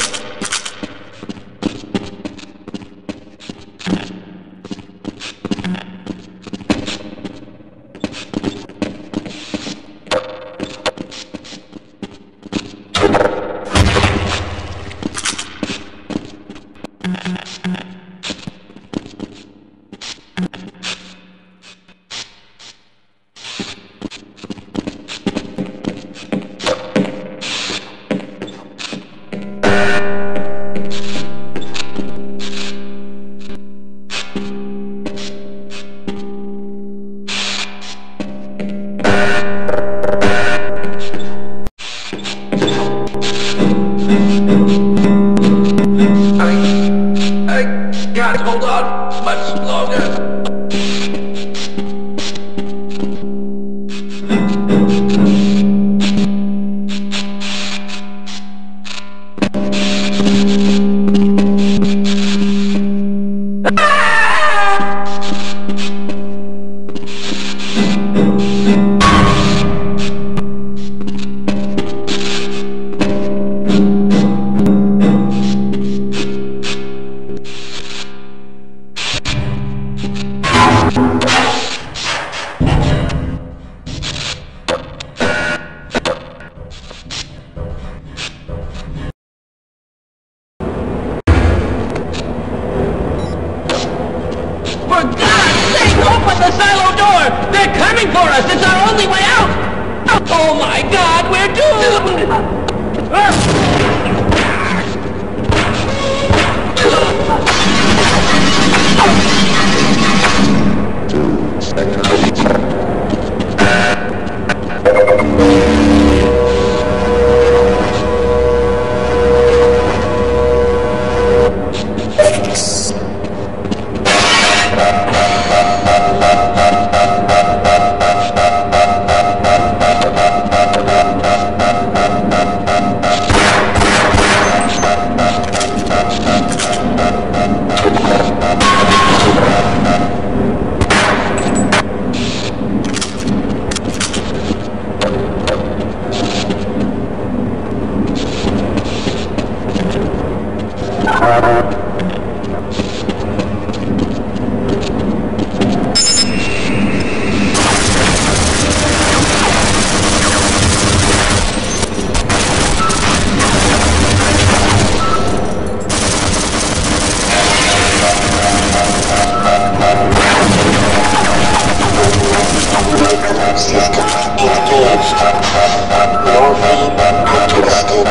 Can't hold on much longer. For God's sake, open the silo door! They're coming for us! It's our only way out! Oh my God, we're doomed! System engaged. Morphine adjusted.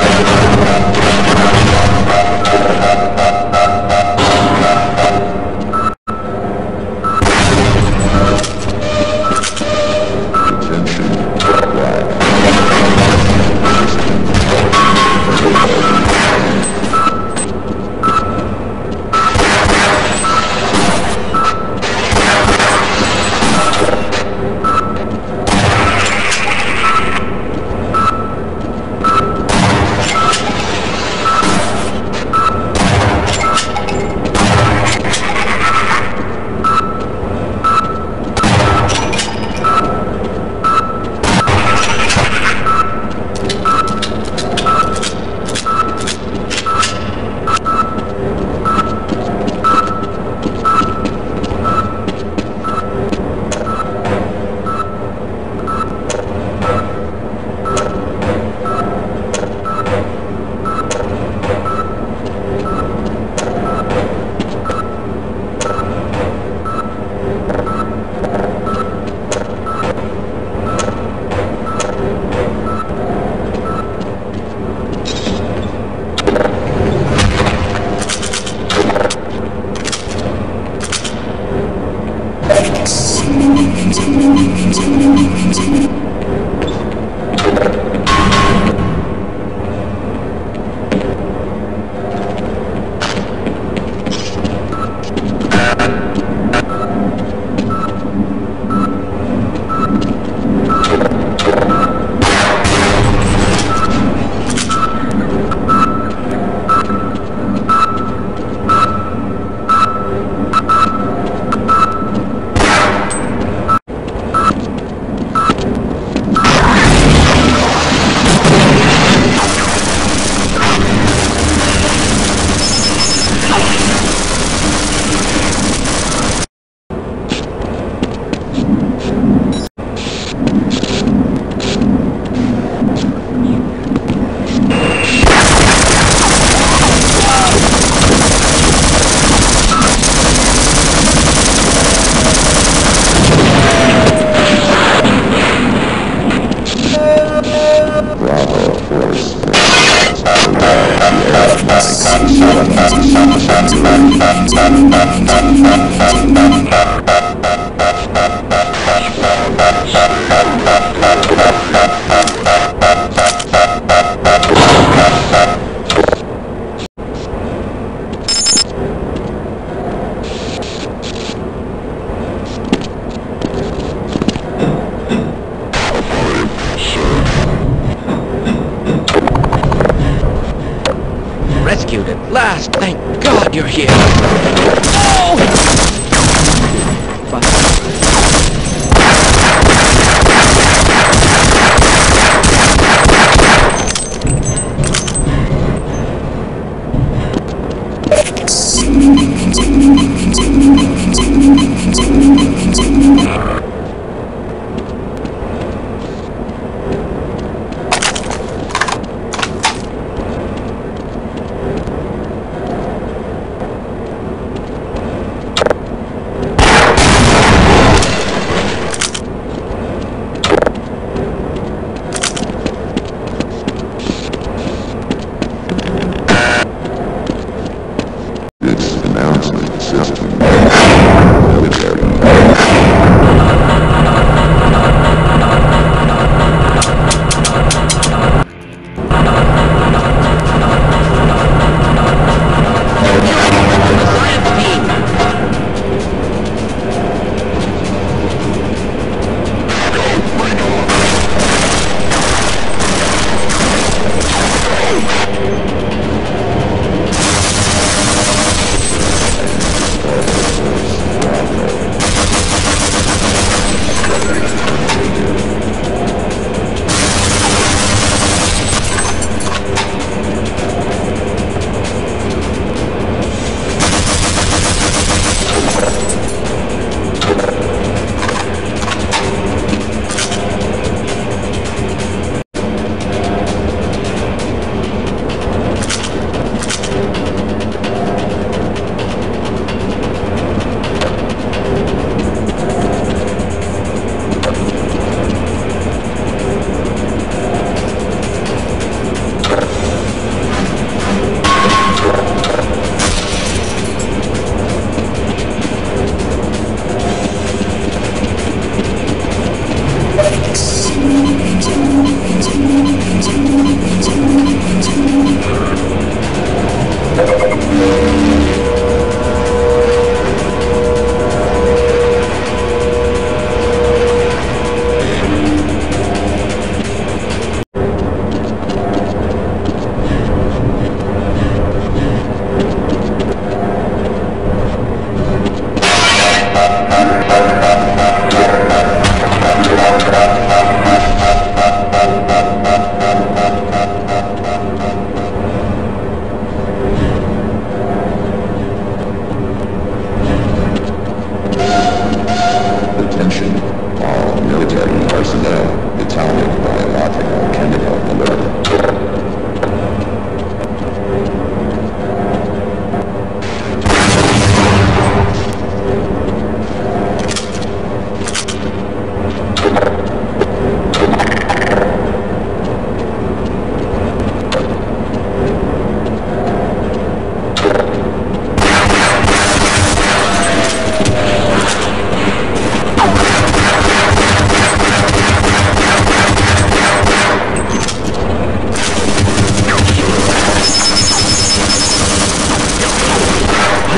Rescued at last! Thank God you're here! Oh!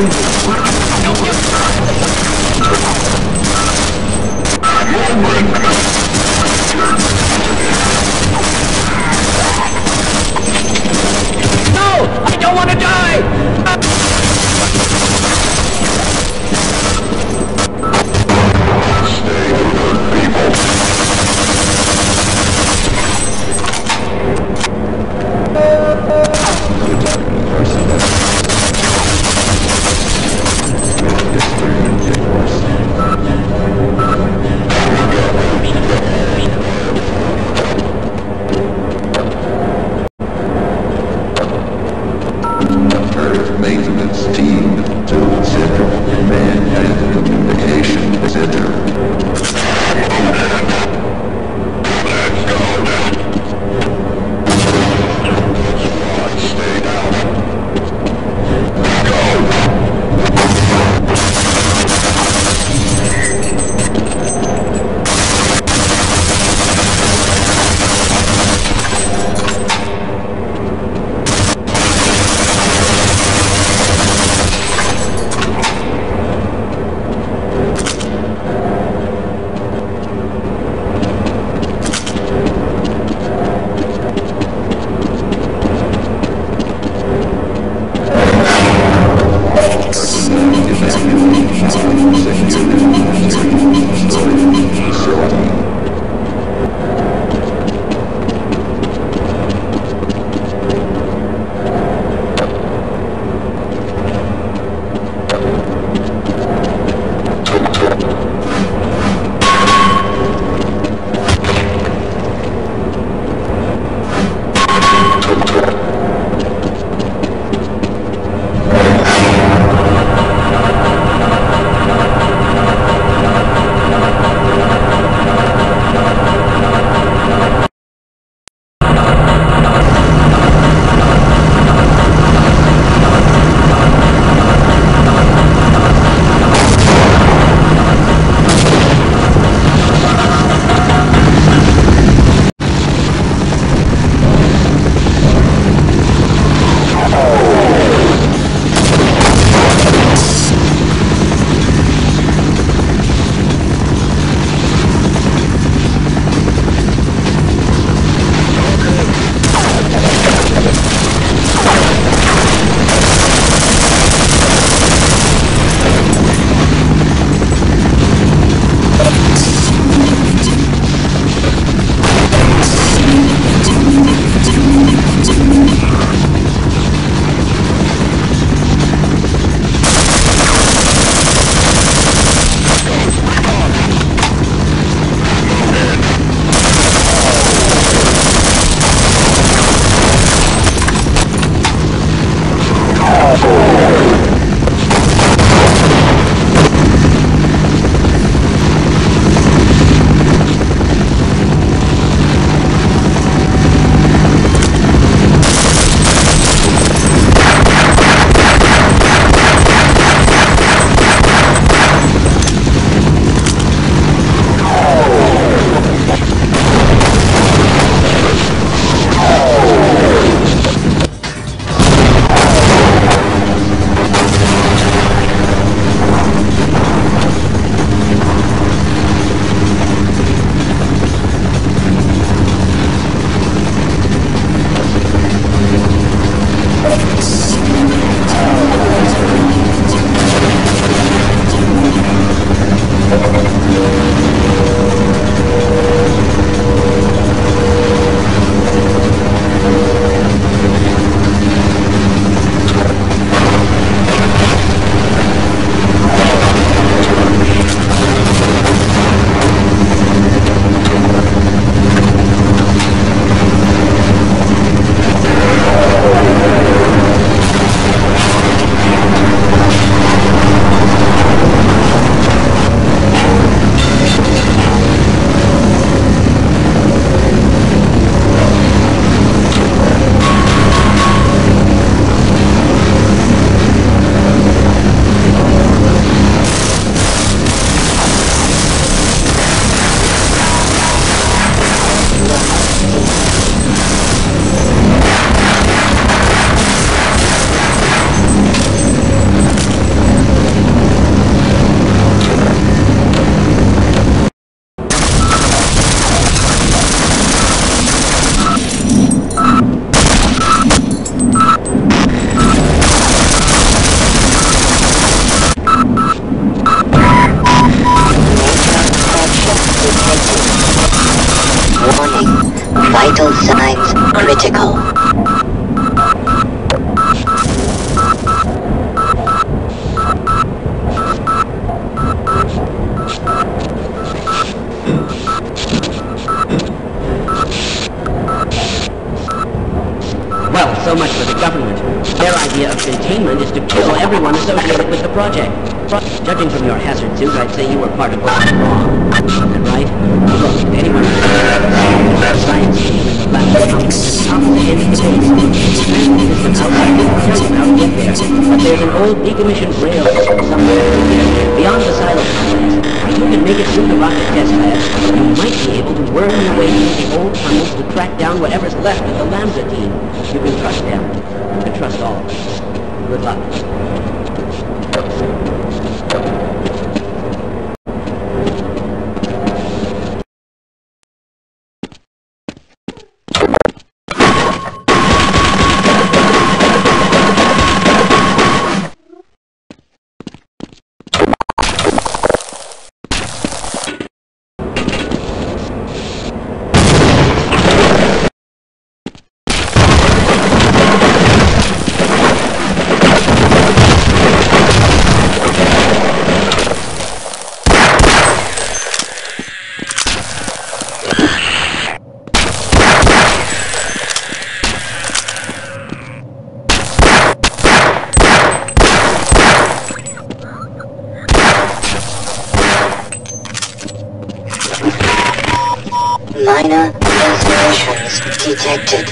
I don't want to die! Maintenance. Vital signs critical. Well, so much for the government. Their idea of containment is to kill everyone associated with the project. Judging from your hazard suit, I'd say you were part of what's wrong. Isn't that right? Look, anyone who's a science team in the lab comes to the top of the end of the base. The system outside will tell you how to get there. But there's an old decommissioned rail system somewhere here, beyond the silo complex. If you can make it through the rocket test lab, you might be able to worm your way through the old tunnels to track down whatever's left of the Lambda team. You can trust them. You can trust all. Good luck. Minor lacerations detected.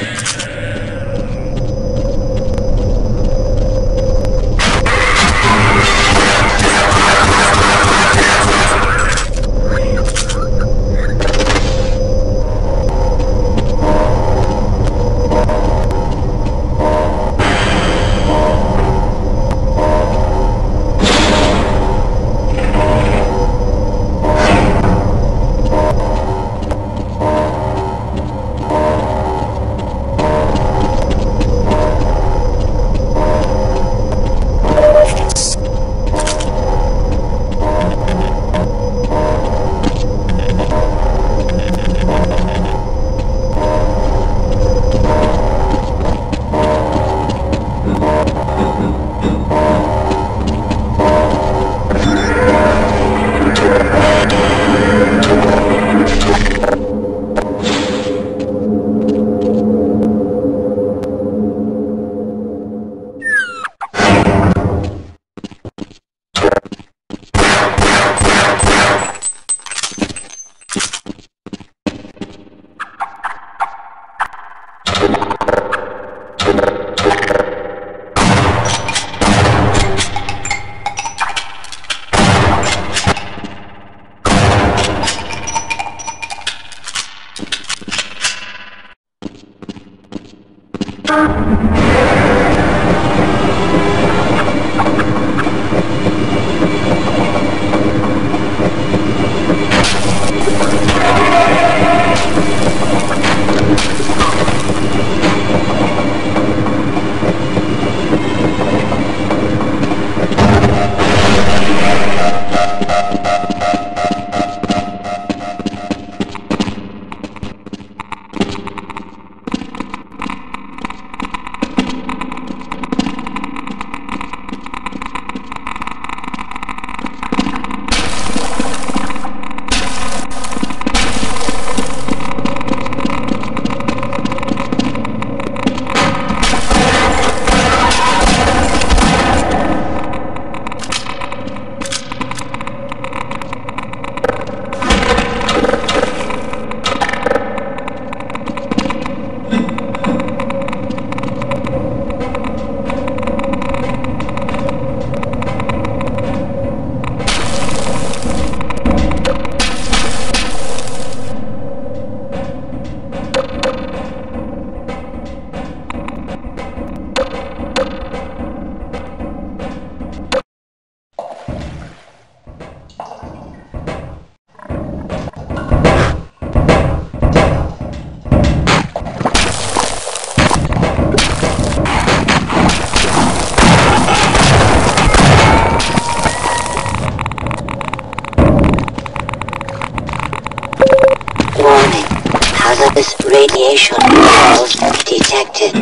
radiation levels detected.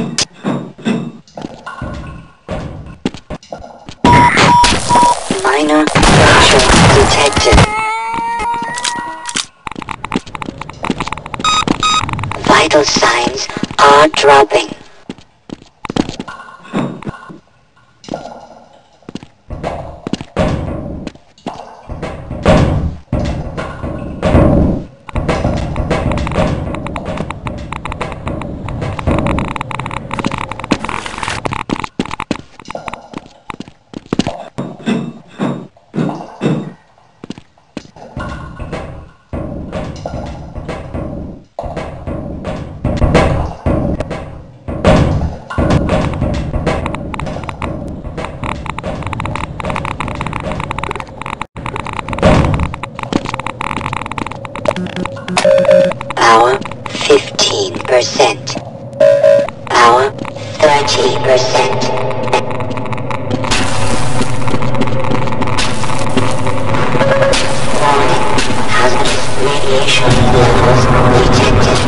Minor pressure detected. Vital signs are dropping. Power 15%. Power 30%. Warning. Hazardous radiation levels detected.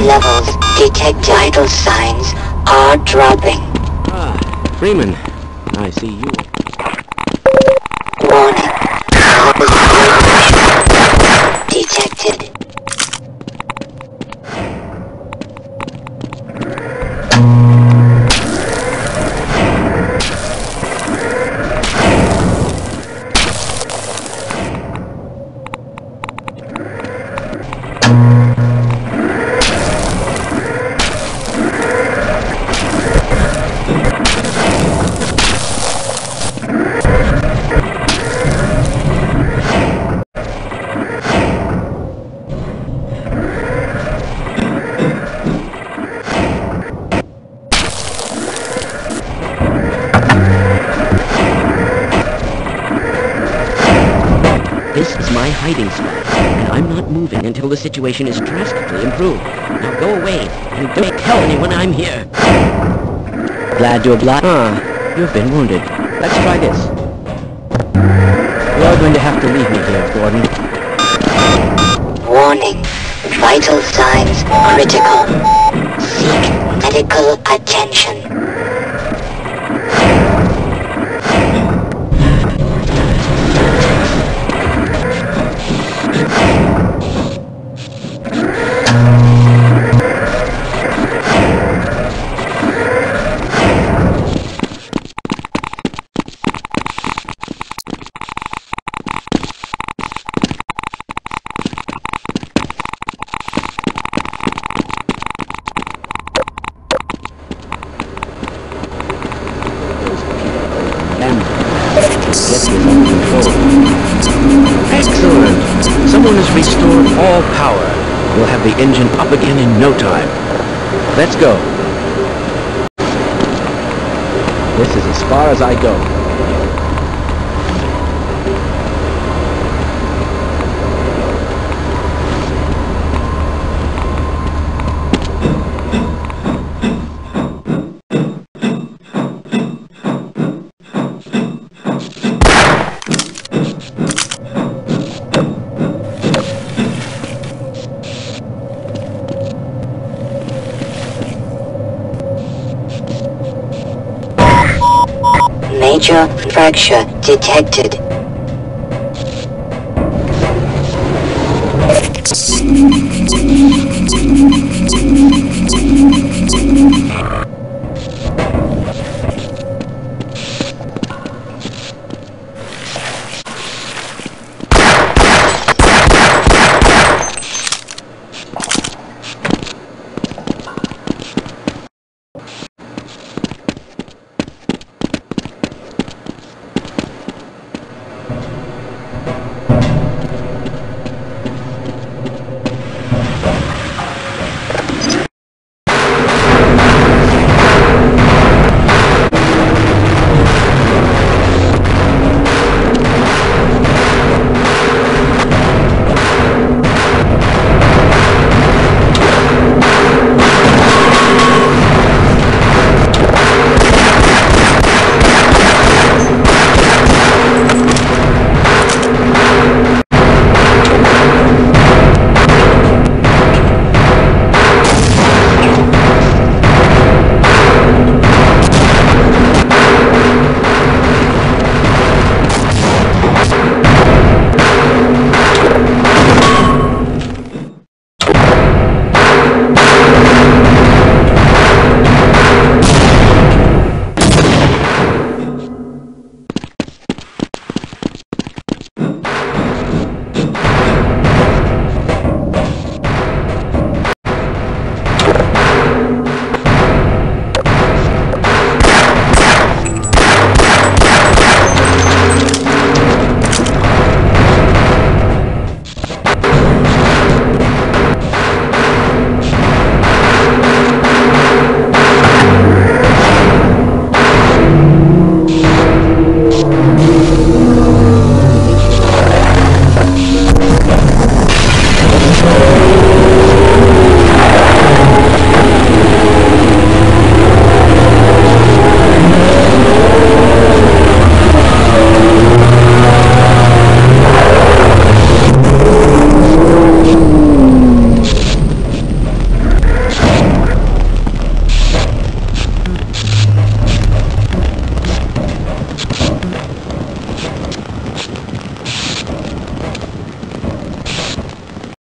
Levels detect vital signs are dropping. Ah, Freeman. I see you. Warning. Detected. This is my hiding spot, and I'm not moving until the situation is drastically improved. Now go away, and don't tell anyone I'm here. Glad to oblige. You've been wounded. Let's try this. You're going to have to leave me here, Gordon. Warning. Vital signs critical. Seek medical attention. Excellent! Someone has restored all power. We'll have the engine up again in no time. Let's go. This is as far as I go. Major fracture detected.